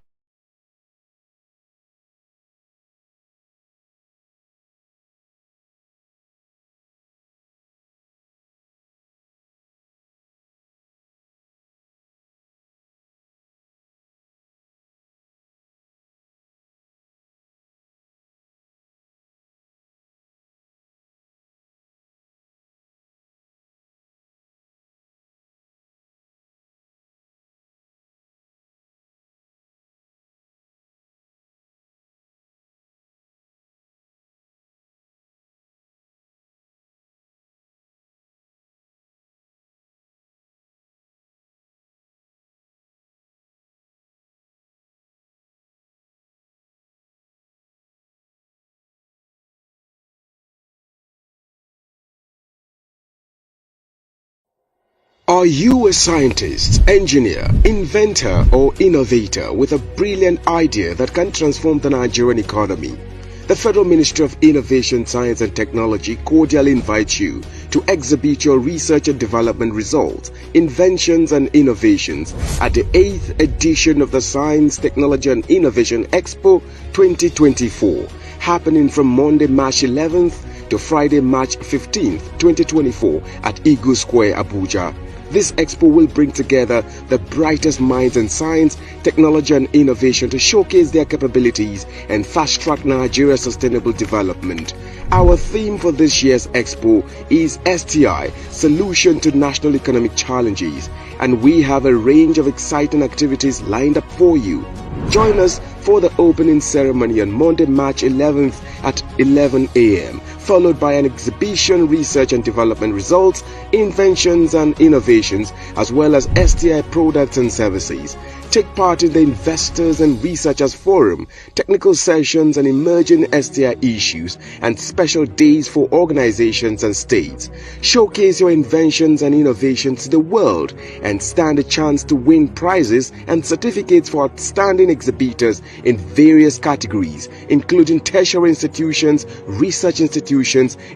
Are you a scientist, engineer, inventor, or innovator with a brilliant idea that can transform the Nigerian economy? The Federal Ministry of Innovation, Science and Technology cordially invites you to exhibit your research and development results, inventions and innovations at the 8th edition of the Science, Technology and Innovation Expo 2024, happening from Monday, March 11th to Friday, March 15th, 2024 at Eagle Square, Abuja. This expo will bring together the brightest minds in science, technology and innovation to showcase their capabilities and fast-track Nigeria's sustainable development. Our theme for this year's expo is STI, Solution to National Economic Challenges, and we have a range of exciting activities lined up for you. Join us for the opening ceremony on Monday, March 11th at 11 a.m., followed by an exhibition, research and development results, inventions and innovations, as well as STI products and services. Take part in the Investors and Researchers Forum, technical sessions and emerging STI issues, and special days for organizations and states. Showcase your inventions and innovations to the world and stand a chance to win prizes and certificates for outstanding exhibitors in various categories, including tertiary institutions, research institutions,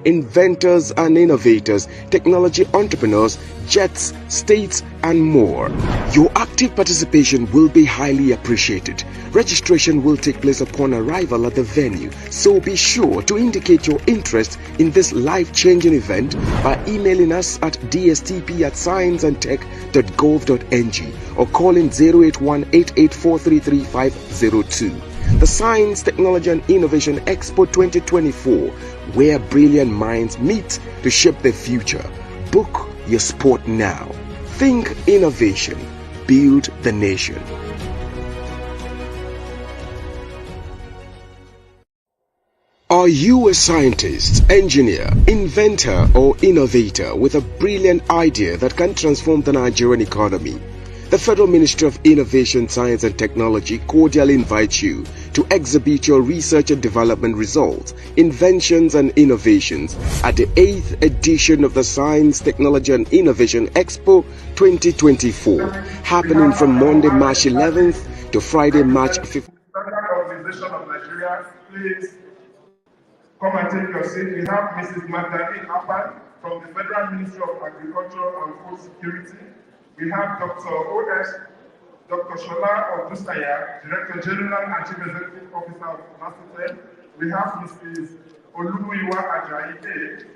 inventors and innovators, technology entrepreneurs, jets, states, and more. Your active participation will be highly appreciated. Registration will take place upon arrival at the venue, so be sure to indicate your interest in this life-changing event by emailing us at dstp@scienceandtech.gov.ng or calling 081-88433502. The Science, Technology and Innovation Expo 2024, where brilliant minds meet to shape the future. Book your spot now. Think innovation. Build the nation. Are you a scientist, engineer, inventor, or innovator with a brilliant idea that can transform the Nigerian economy? The Federal Ministry of Innovation, Science and Technology cordially invites you to exhibit your research and development results, inventions and innovations at the 8th edition of the Science, Technology and Innovation Expo 2024, happening from Monday, March 11th to Friday, March 15th. Standard Organization of Nigeria, please come and take your seat. We have Mrs. Magdalene Apan from the Federal Ministry of Agriculture and Food Security. We have Dr. O.S. Dr. Shola Odusaya, Director General and Chief Executive Officer of NARICT. We have Mrs. Olumiwa Ajayi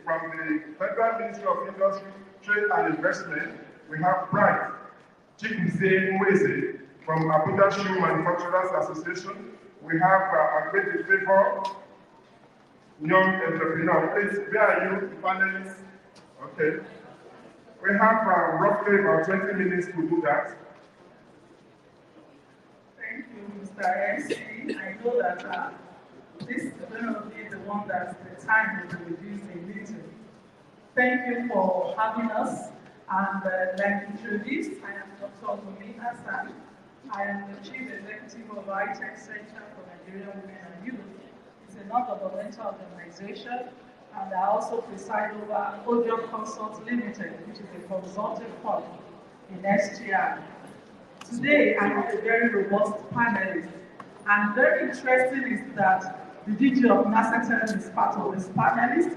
from the Federal Ministry of Industry, Trade and Investment. We have Bright Chikuse Mweze from Abuja Shoe Manufacturers Association. We have Agbede Favor, young entrepreneur. Please, where are you, panelists? Okay. We have roughly about 20 minutes to do that. Thank you, Mr. MC. I know that this is going to be the one that the time will be reduced a little. Thank you for having us. And like introduced, I am Dr. Abdullahi. I am the Chief Executive of High-Tech Center for Nigerian Women and Youth. It's a non-governmental organization. And I also preside over Odeon Consult Limited, which is a consulting firm in STI. Today, I have a very robust panelist. And very interesting is that the DG of NARICT is part of this panelist.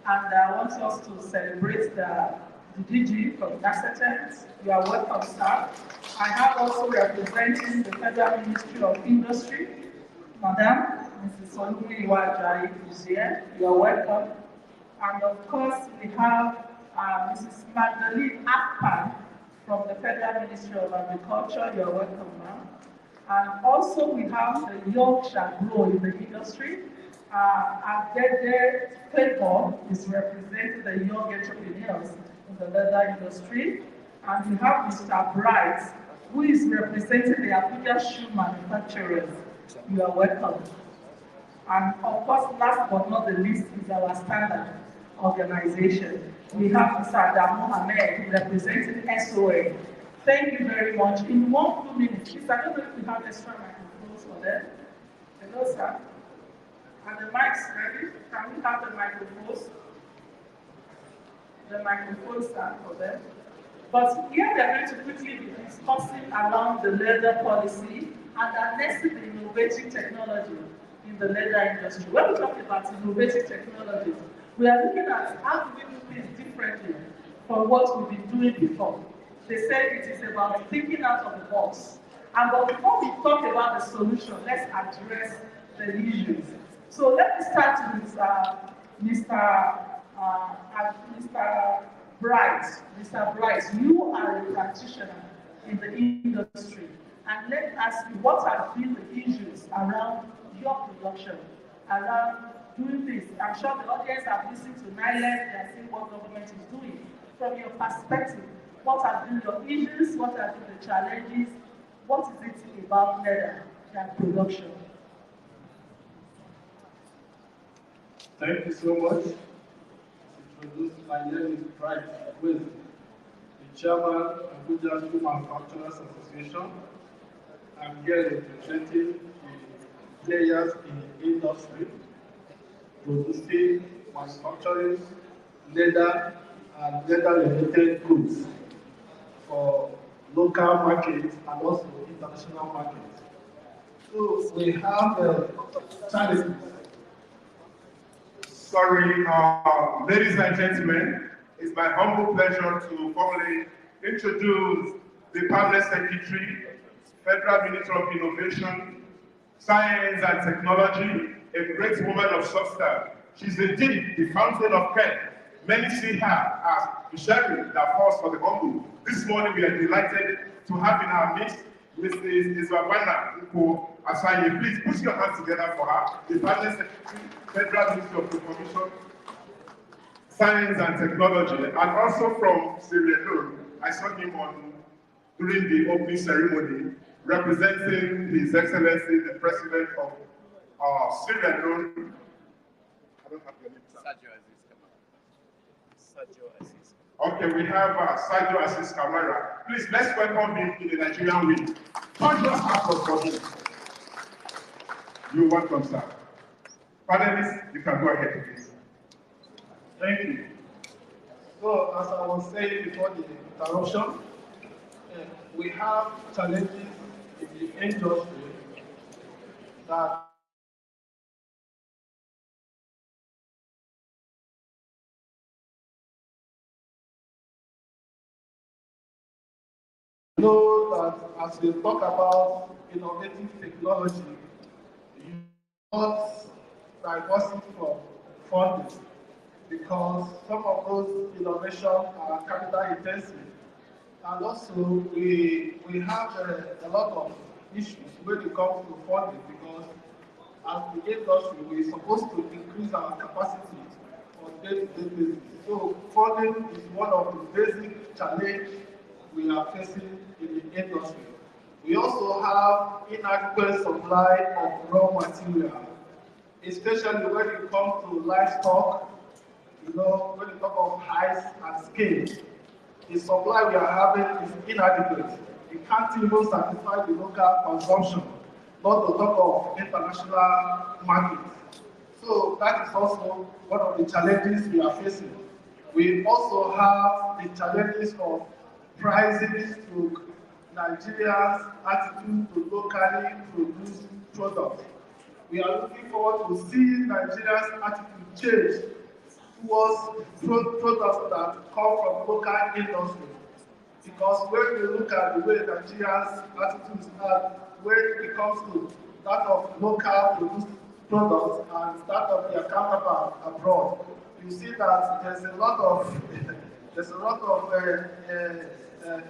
And I want us to celebrate the DG from NARICT. You are welcome, sir. I have also representing the Federal Ministry of Industry, Madam Mrs. Olumiwa Ajayi is here. You are welcome. And of course, we have Mrs. Magdalene Apan from the Federal Ministry of Agriculture. You are welcome, ma'am. And also, we have the young Chukwu in the industry. Abdullahi is representing the young entrepreneurs in the leather industry. And we have Mr. Bright, who is representing the Abuja shoe manufacturers. You are welcome. And of course, last but not the least is our standard organization. We have Mr. Adam Mohamed representing SOA. Thank you very much. In 2 minutes, please, I don't know if we have extra microphones for them. Hello, sir. Are the mics ready? Can we have the microphones? The microphones, sir, for them. But here we are going to quickly be discussing around the leather policy and harnessing the innovative technology in the leather industry. When we talk about innovative technologies, we are looking at how do we do things differently from what we've been doing before. They said it is about thinking out of the box. And but before we talk about the solution, let's address the issues. So let me start with Mr. Bright. Mr. Bright, you are a practitioner in the industry. And let me ask you, what have been the issues around your production, around doing this? I'm sure the audience have listened to NILEST, they are seeing what government is doing. From your perspective, what have been your issues? What have been the challenges? What is it about leather and production? Thank you so much. My name is Bright Chukwu, the chairman of Abuja Shoe Manufacturers Association. I'm here representing the players in the industry, producing, manufacturing leather and leather-related goods for local markets and also international markets. So we have challenges. Sorry, ladies and gentlemen, it's my humble pleasure to formally introduce the Permanent Secretary, Federal Minister of Innovation, Science and Technology, a great woman of substance. She's indeed the fountain of care. Many see her as the sheriff that falls for the humble. This morning we are delighted to have in our midst Mrs. Isabana Uko Asaye. Please put your hands together for her. The Permanent Secretary, Federal Ministry of Information, Science and Technology, and also from Sierra Leone. I saw him during the opening ceremony, representing His Excellency, the President of Sierra Leone. I don't have your name, sir. Okay, we have Sergio Aziz Kamara. Please, let's welcome him in the Nigerian way. Not just applause for him. You're welcome, sir. Panelists, you can go ahead, please. Thank you. So, as I was saying before the interruption, we have challenges in the industry that know that as we talk about innovative technology, you not diversity from funding because some of those innovations are capital intensive. And also we have a lot of issues when it comes to funding because as the industry we're supposed to increase our capacity on day-to-day basis. So funding is one of the basic challenges we are facing in the industry. We also have inadequate supply of raw material, especially when it comes to livestock, when you talk of hides and scales. The supply we are having is inadequate. We can't even satisfy the local consumption, not to talk of international markets. So that is also one of the challenges we are facing. We also have the challenges of prices to Nigeria's attitude to locally produced products. We are looking forward to seeing Nigeria's attitude change towards products that come from local industry. Because when we look at the way Nigeria's attitudes are, when it comes to that of local produced products and that of their counterpart abroad, you see that there's a lot of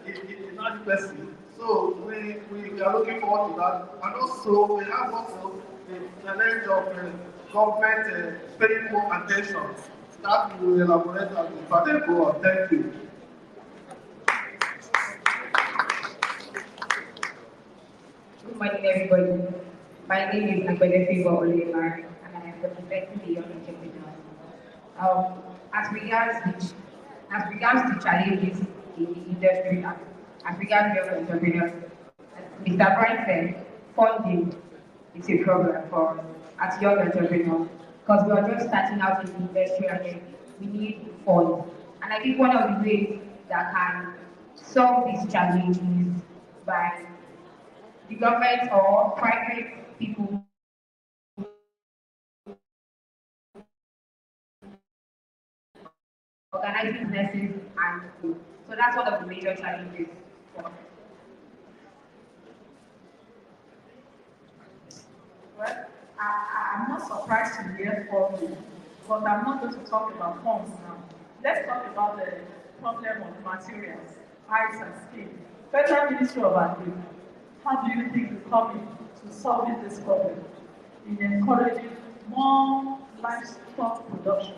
inadequacy. So we are looking forward to that. And also we have also the challenge of government paying more attention. That we will elaborate as we further go on. Thank you. Good morning, everybody. My name is Abdullahi and I am representing the young entrepreneurs. As regards to challenges in the industry, as regards young entrepreneurs, as Mr. Brian said, funding is a problem for us as young entrepreneurs because we are just starting out in the industry and we need funds. And I think one of the ways that can solve these challenges by the government or private people organizing businesses and so that's one of the major challenges for Well, I'm not surprised to hear from, but I'm not going to talk about forms now. Let's talk about the problem of materials, eyes and skin. Federal Ministry of Agri, how do you think you come in to solving this problem in encouraging more livestock production?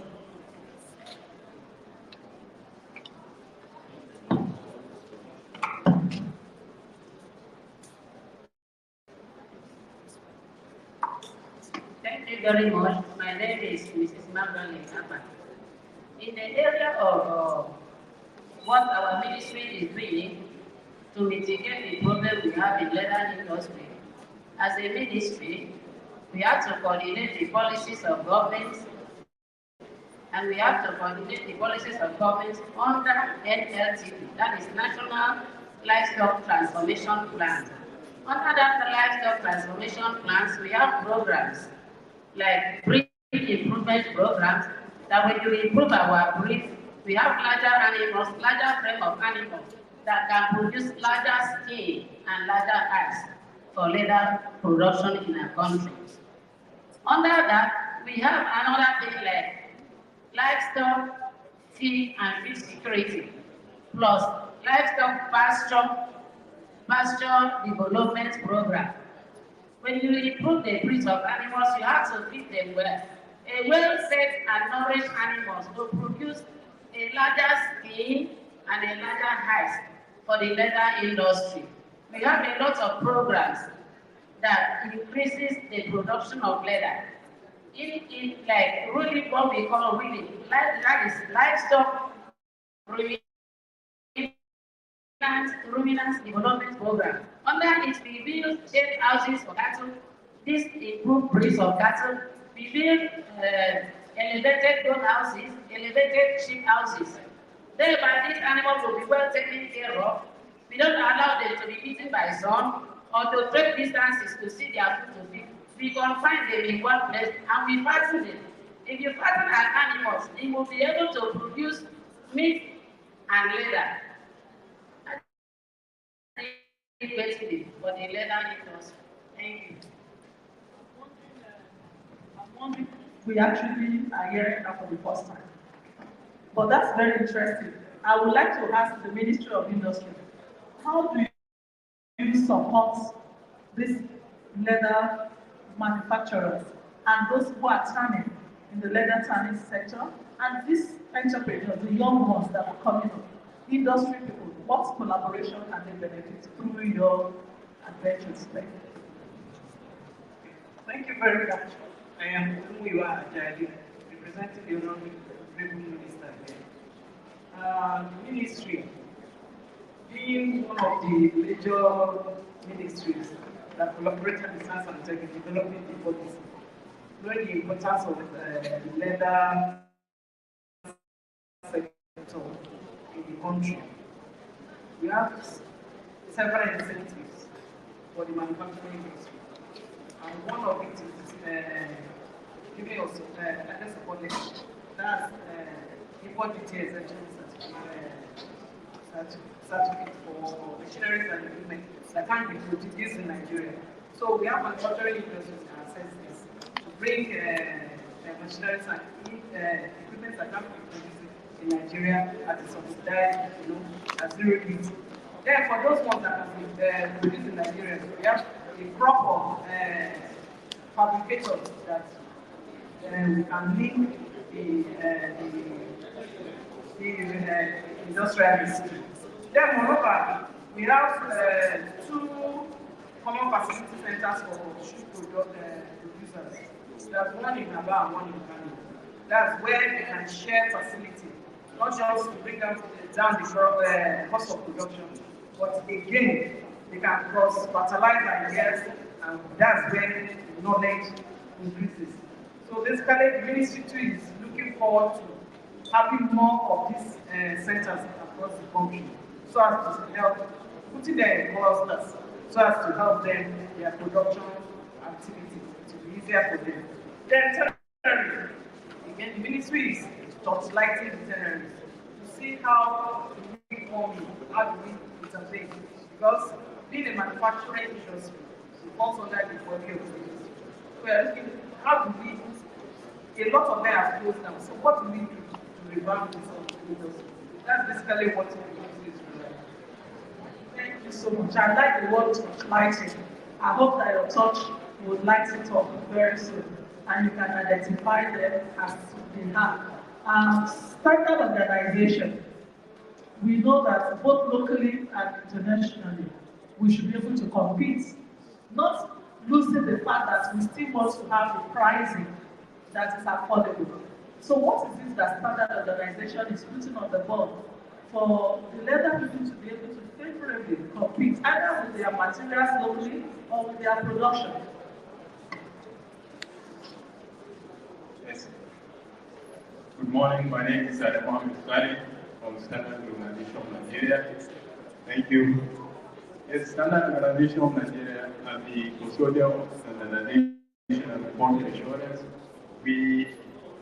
Thank you very much. My name is Mrs. Magdalene Abba. In the area of what our ministry is doing to mitigate the problem we have in leather industry, as a ministry, we have to coordinate the policies of governments and we have to coordinate the policies of governments under NLTP, that is National Livestock Transformation Plan. Under that livestock transformation plans, we have programs like breed improvement programs that when you improve our breed, we have larger animals, larger frame of animals that can produce larger skin and larger eyes for leather production in our country. Under that, we have another thing like livestock, feed and feed security, plus livestock pasture development program. When you improve the breeds of animals, you have to feed them well. A well-fed and nourished animals will produce a larger skin and a larger height for the leather industry. We have a lot of programs that increases the production of leather. In like really what we call really, that is livestock ruminants development program. Under it, we build shade houses for cattle. This improved breeds of cattle. We build elevated goat houses, elevated sheep houses. Thereby, these animals will be well taken care of. We don't allow them to be eaten by sun or to trek distances to see their food to feed. We confine them in one place and we fatten them. If you fatten an animals, they will be able to produce meat and leather. For the leather industry. Thank you. I'm wondering, we actually are hearing that for the first time. But that's very interesting. I would like to ask the Ministry of Industry, how do you support these leather manufacturers and those who are tanning in the leather tanning sector and these entrepreneurs, the young ones that are coming up, industry people, what collaboration can they benefit through your adventures? Thank you very much. I am Umuiwa Ajadi, representing the Honorable Minister here. Ministry, being one of the major ministries that collaborated with science and tech in developing the policy, knowing the importance of the leather sector in the country. We have several incentives for the manufacturing industry. And one of it is giving us support. That's import duty exemption certificate for machineries and equipment that can be produced in Nigeria. So we have manufacturing industries that access this to bring machineries and equipment that can be produced in Nigeria at a subsidized, at zero duty. Then for those ones that can be produced in Nigeria, we have a crop of fabricators that we can link the industrialists. Then moreover, we have two common facility centers for shoe producers. There's one in Aba and one in Kano. That's where they can share facility, not just to bring down the cost of production, but again, they can cross-fertilize ideas, and that's where knowledge increases. So basically, the ministry too is looking forward to having more of these centers across the country, so as to help putting them in clusters, so as to help them their production activity to be easier for them. Then terrorism. Again, the ministry is torchlighting the terrorism to see how we form it, how do we intervene. Because being a manufacturing industry, it falls under the body of things. We are looking how do we, a lot of them are closed down, so what do we do to revamp this industry? That's basically what we do is like. Thank you so much. I like the word torchlighting. I hope that your touch will light it up very soon and you can identify them as they have. Standard organization. We know that both locally and internationally, we should be able to compete, not losing the fact that we still want to have a pricing that is affordable. So what is it that standard organization is putting on the board for the leather people to be able to favorably compete either with their materials locally or with their production? Yes. Good morning. My name is Abdullahi from Standard Organization of Nigeria. Thank you. Yes, Standard Organization of Nigeria and the Consortium of Standardization and Quality Assurance, we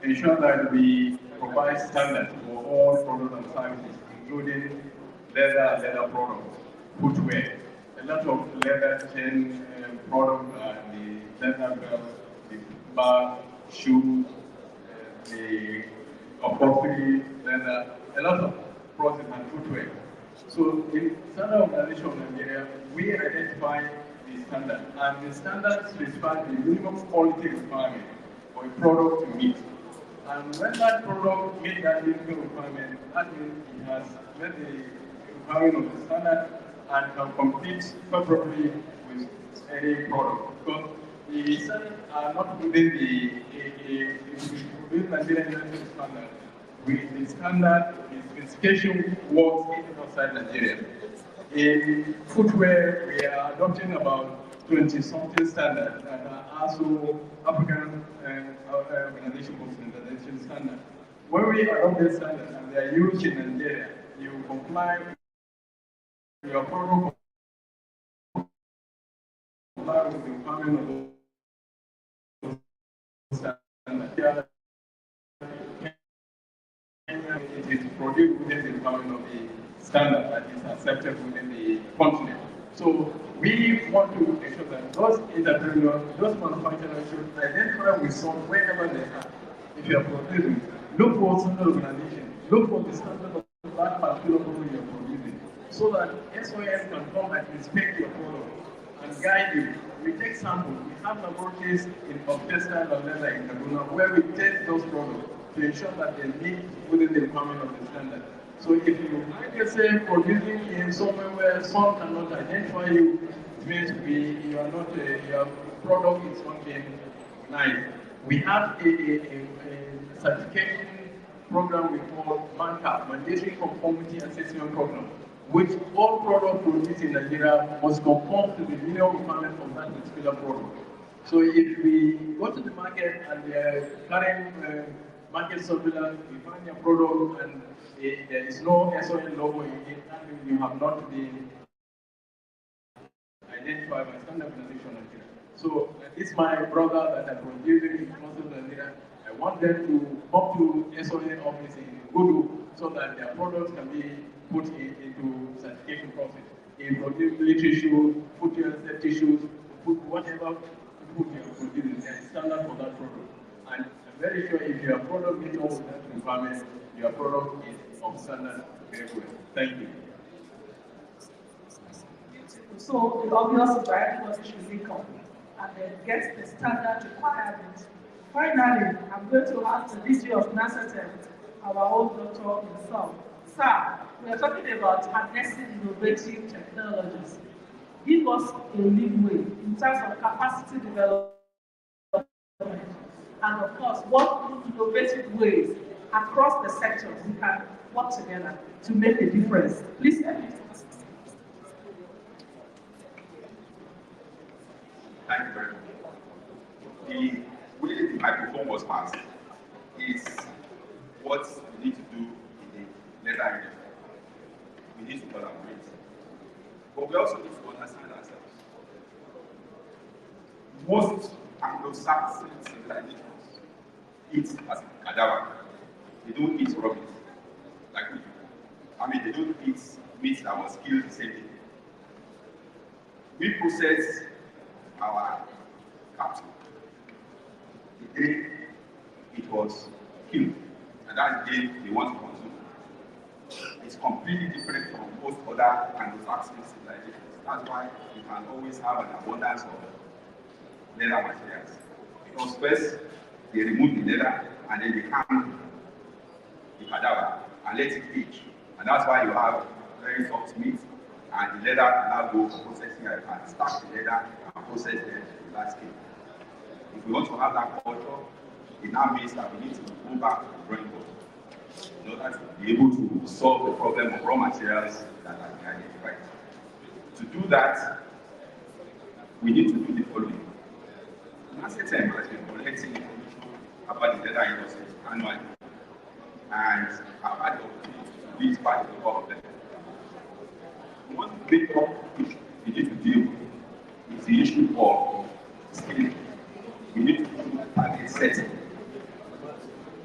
ensure that we provide standards for all products and services, including leather and leather products, footwear, a lot of leather chain products, the leather belts, the bag, shoes, the upholstery, leather, a lot of products and footwear. So in Standard Organization of Nigeria, we identify the standard, and the standards specify the minimum quality requirement for a product to meet. And when that product meets that minimum requirement, that means it has met the requirement of the standard and can compete favorably with any product. Because the standards are not within the Nigerian industry standard. With the standard, the specification works in and outside Nigeria. In footwear, we are adopting about 20-something standards that are also African Organization for Standardization standards. When we adopt these standards and they are used in Nigeria, you comply with your product, comply with the requirement of the standard. It is produced within the requirement of the standard that is accepted within the continent. So we want to ensure that those entrepreneurs, those manufacturers should identify with some wherever they are. If you are producing, look for standard organization, look for the standard of that particular product you are producing, so that SOM can come and inspect your product and guide you. We take samples. We have laboratories of textile and leather in Kaduna where we test those products to ensure that they meet within the requirement of the standard. So if you find yourself producing in somewhere where some cannot identify you, it means you are not your product is not being nice. We have a certification program we call MANCAP, Mandatory Conformity Assessment Program, which all products produced in Nigeria must conform to the minimum requirement of that particular product. So if we go to the market and they are carrying market surveillance, we find your product and there is no SON logo in it, that means you have not been identified by Standard Organization Nigeria. So it's my brother that I produced in Nigeria. I want them to come to SON office in Gudu so that their products can be put into certification process. In producing military shoes, footwear, safety shoes, whatever food you are producing, there is standard for that product. And I'm very sure if your product meets all that requirements, your product is of standard very well. Thank you. So the obvious is that everybody should link up and then get the standard requirements. Finally, I'm going to ask the DG of NACETEC, our old doctor himself. Sir, we are talking about harnessing innovative technologies. Give us a leeway in terms of capacity development and of course, what innovative ways across the sector we can work together to make a difference. Please help me. Thank you very much. The way the microphone was passed is what we need to do in the leather industry. We need to collaborate. But we also need to understand ourselves. Most Anglo-Saxon civilizations eat as a cadaver. They don't eat raw meat like we do. I mean, they don't eat meat that was killed the same day. We process our cattle the day it was killed, and that's the day they want to consume. It's completely different from most other Anglo-Saxon civilizations. That's why you can always have an abundance of leather materials. Because first, they remove the leather and then they hang the cadaver and let it age. And that's why you have very soft meat, and the leather can now go for processing. You can stack the leather and process them to that scale. If we want to have that culture, it now means that we need to go back to the drawing board in order to be able to solve the problem of raw materials that have been identified. To do that, we need to do the following. NACETEM has been collecting information about the leather industry annually, and I've had the opportunity to read quite a number of them. One big issue we need to deal with is the issue of skilling. We need to do target setting.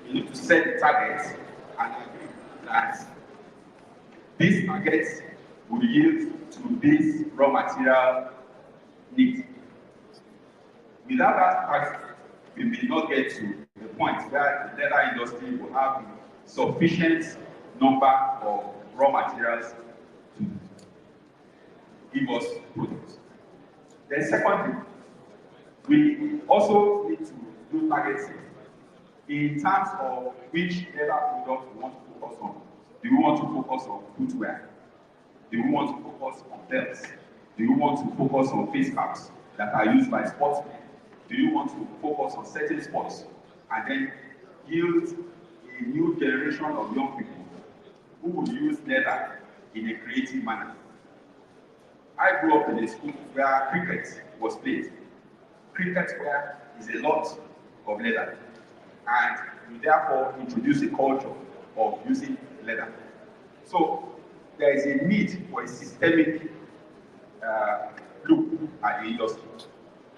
We need to set the targets and agree that these targets will yield to this raw material need. Without that target, we may not get to the point where the leather industry will have sufficient number of raw materials to give us products. Then secondly, we also need to do target setting in terms of which leather products we want to focus on. Do we want to focus on footwear? Do we want to focus on belts? Do you want to focus on face caps that are used by sportsmen? Do you want to focus on certain sports and then yield a new generation of young people who will use leather in a creative manner? I grew up in a school where cricket was played. Cricket wear is a lot of leather, and we therefore introduce a culture of using leather. So there is a need for a systemic look at the industry.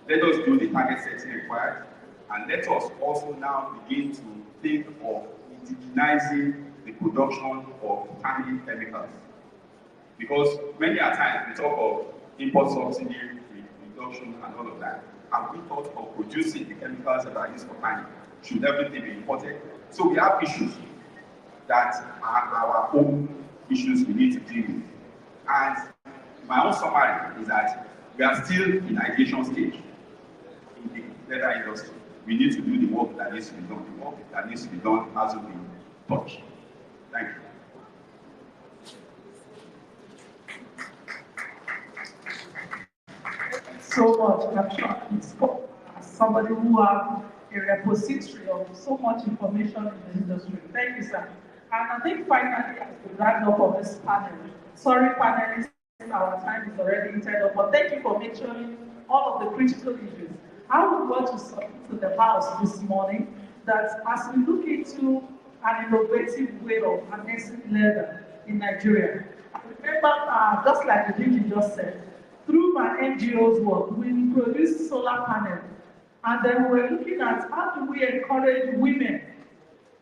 Let us do the target setting required, and let us also now begin to think of indigenizing the production of tanning chemicals. Because many a times we talk of import subsidy, reduction, and all of that. Have we thought of producing the chemicals that are used for tanning? Should everything be imported? So we have issues that are our own issues we need to deal with. And my own summary is that we are still in ideation stage in the leather industry. We need to do the work that needs to be done. The work that needs to be done hasn't been touched. Thank you. So much, Patricia. It's somebody who has a repository of so much information in the industry. Thank you, sir. And I think finally, as we wrap up on this panel, sorry, panelists, our time is already entered up, but thank you for mentioning all of the critical issues. I would want to submit to the House this morning that as we look into an innovative way of harnessing leather in Nigeria, remember, just like the DG just said, through my NGO's work, we produced solar panels, and then we're looking at how do we encourage women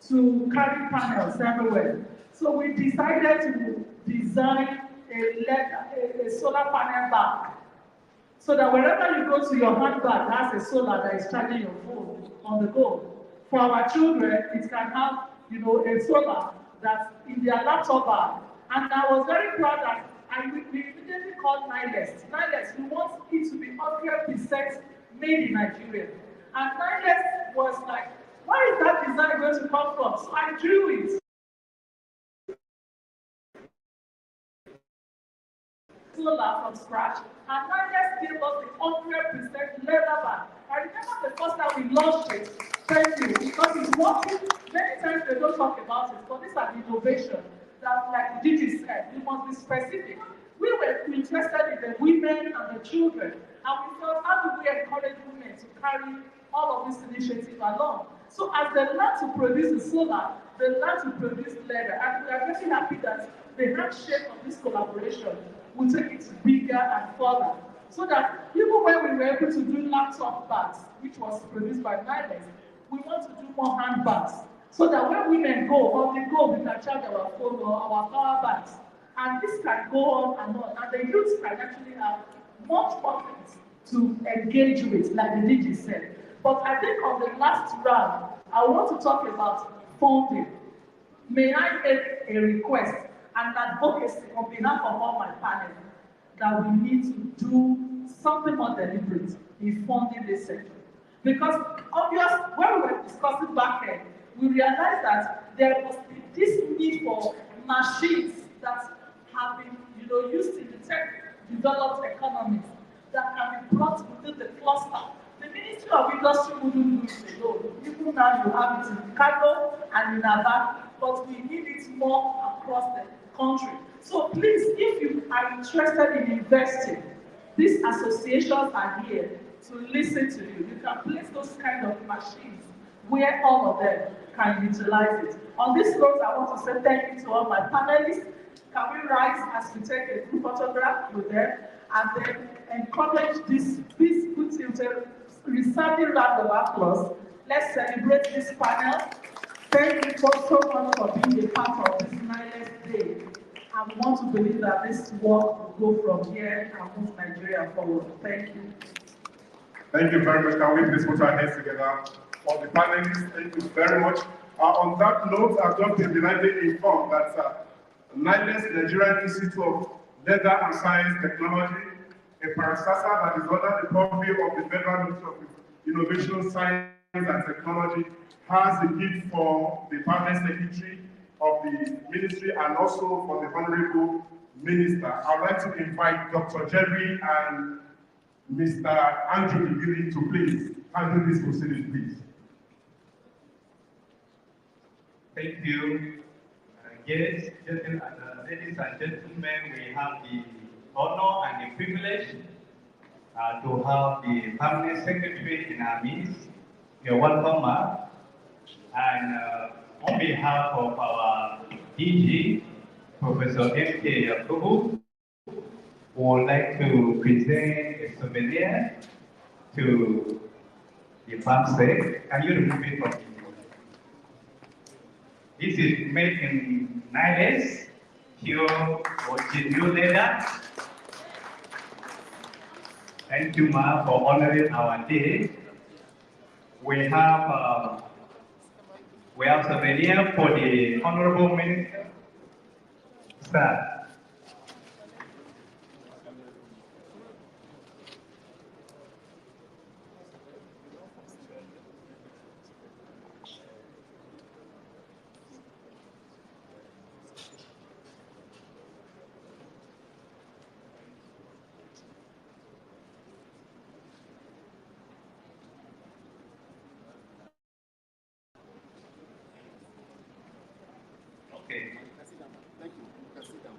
to carry panels everywhere. So we decided to design a solar panel bag, so that wherever you go to your handbag, that's a solar that is charging your phone on the go. For our children, it can have, a solar that's in their laptop bag. And I was very proud that we immediately called NILEST. NILEST, we want it to be 100% made in Nigeria. And NILEST was like, where is that design going to come from? So I drew it. Solar from scratch, and NILEST gave us the 100% leather bag. I remember the first time we launched it, thank you, because it's working. Many times they don't talk about it, but these are the innovations that, like Gigi said, we must be specific. We were interested in the women and the children, and we thought, how do we encourage women to carry all of this initiative along? So as they learn to produce the solar, they learn to produce leather, and we are very happy that the handshake of this collaboration will take it bigger and further. So that even when we were able to do laptop bags, which was produced by NILEST, we want to do more handbags. So that when women go, on the go, we can charge our phone or our power banks. And this can go on and on. And the youth can actually have much more things to engage with, like the DG said. But I think on the last round, I want to talk about funding. May I make a request and advocacy on behalf of all my panel that we need to do something more deliberate in funding this sector. Because obviously, when we were discussing back then, we realized that there must be this need for machines that have been used in the tech-developed economies that can be brought within the cluster. The Ministry of Industry wouldn't do it alone. Even now you have it in Kano and in Aba, but we need it more across the country. So please, if you are interested in investing, these associations are here to listen to you. You can place those kind of machines where all of them can utilize it. On this note, I want to say thank you to all my panelists. Can we rise as we take a group photograph with them and then encourage this put into a resounding round of applause. Let's celebrate this panel. Thank you so much for being a part of this NILEST Day. And we want to believe that this work will go from here and move Nigeria forward. Thank you. Thank you very much. Can we please put our hands together for the panelists? Thank you very much. On that note, I've just been delighted informed that NILEST, Nigerian Institute of Leather and Science Technology, a parastatal that is under the purview of the Federal Ministry of Innovation, Science and Technology, has a gift for the permanent secretary of the ministry and also for the Honorable Minister. I'd like to invite Dr. Jerry and Mr. Andrew Igili to please handle this proceeding, please. Thank you. Yes, ladies and gentlemen, we have the honor and the privilege to have the permanent secretary in our midst. You're welcome, ma'am. And on behalf of our DG, Professor M.K. Yakubu, we would like to present a souvenir to the PAMSEC. Can you remove it from me? This is made in NILEST, pure original leather. Thank you, ma'am, for honoring our day. We have souvenir for the Honorable Minister. Sir. Okay. Thank you. You can sit down.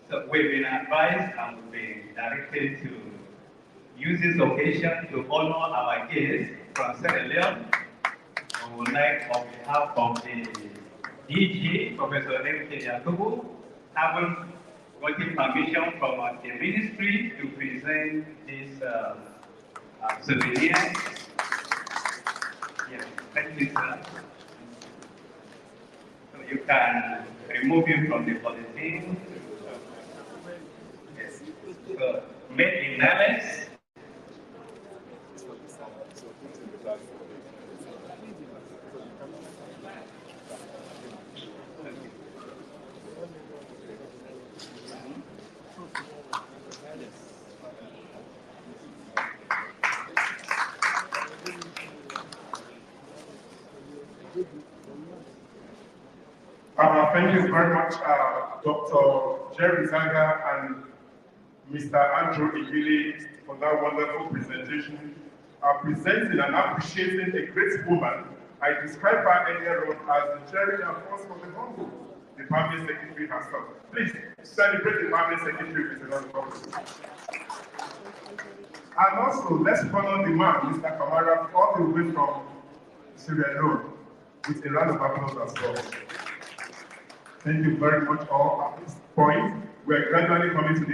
So we've been advised and we've been directed to use this occasion to honor our guests from Sierra Leone. We would like, on behalf of the DG, Professor M.K. Yakubu, having gotten permission from the ministry to present this souvenir. Yes, thank you, sir. So you can remove it from the polythene. Yes. So, made in NILEST. Thank you very much, Dr. Jerry Zaga and Mr. Andrew Igili for that wonderful presentation. presenting and appreciating a great woman. I described her earlier on as the cherished force for the humble, the family secretary herself. Please celebrate the family secretary with another applause. And also, let's honor the man, Mr. Kamara, all the way from Sierra Leone, with a round of applause as well. Thank you very much all. At this point, we are gradually coming to the end.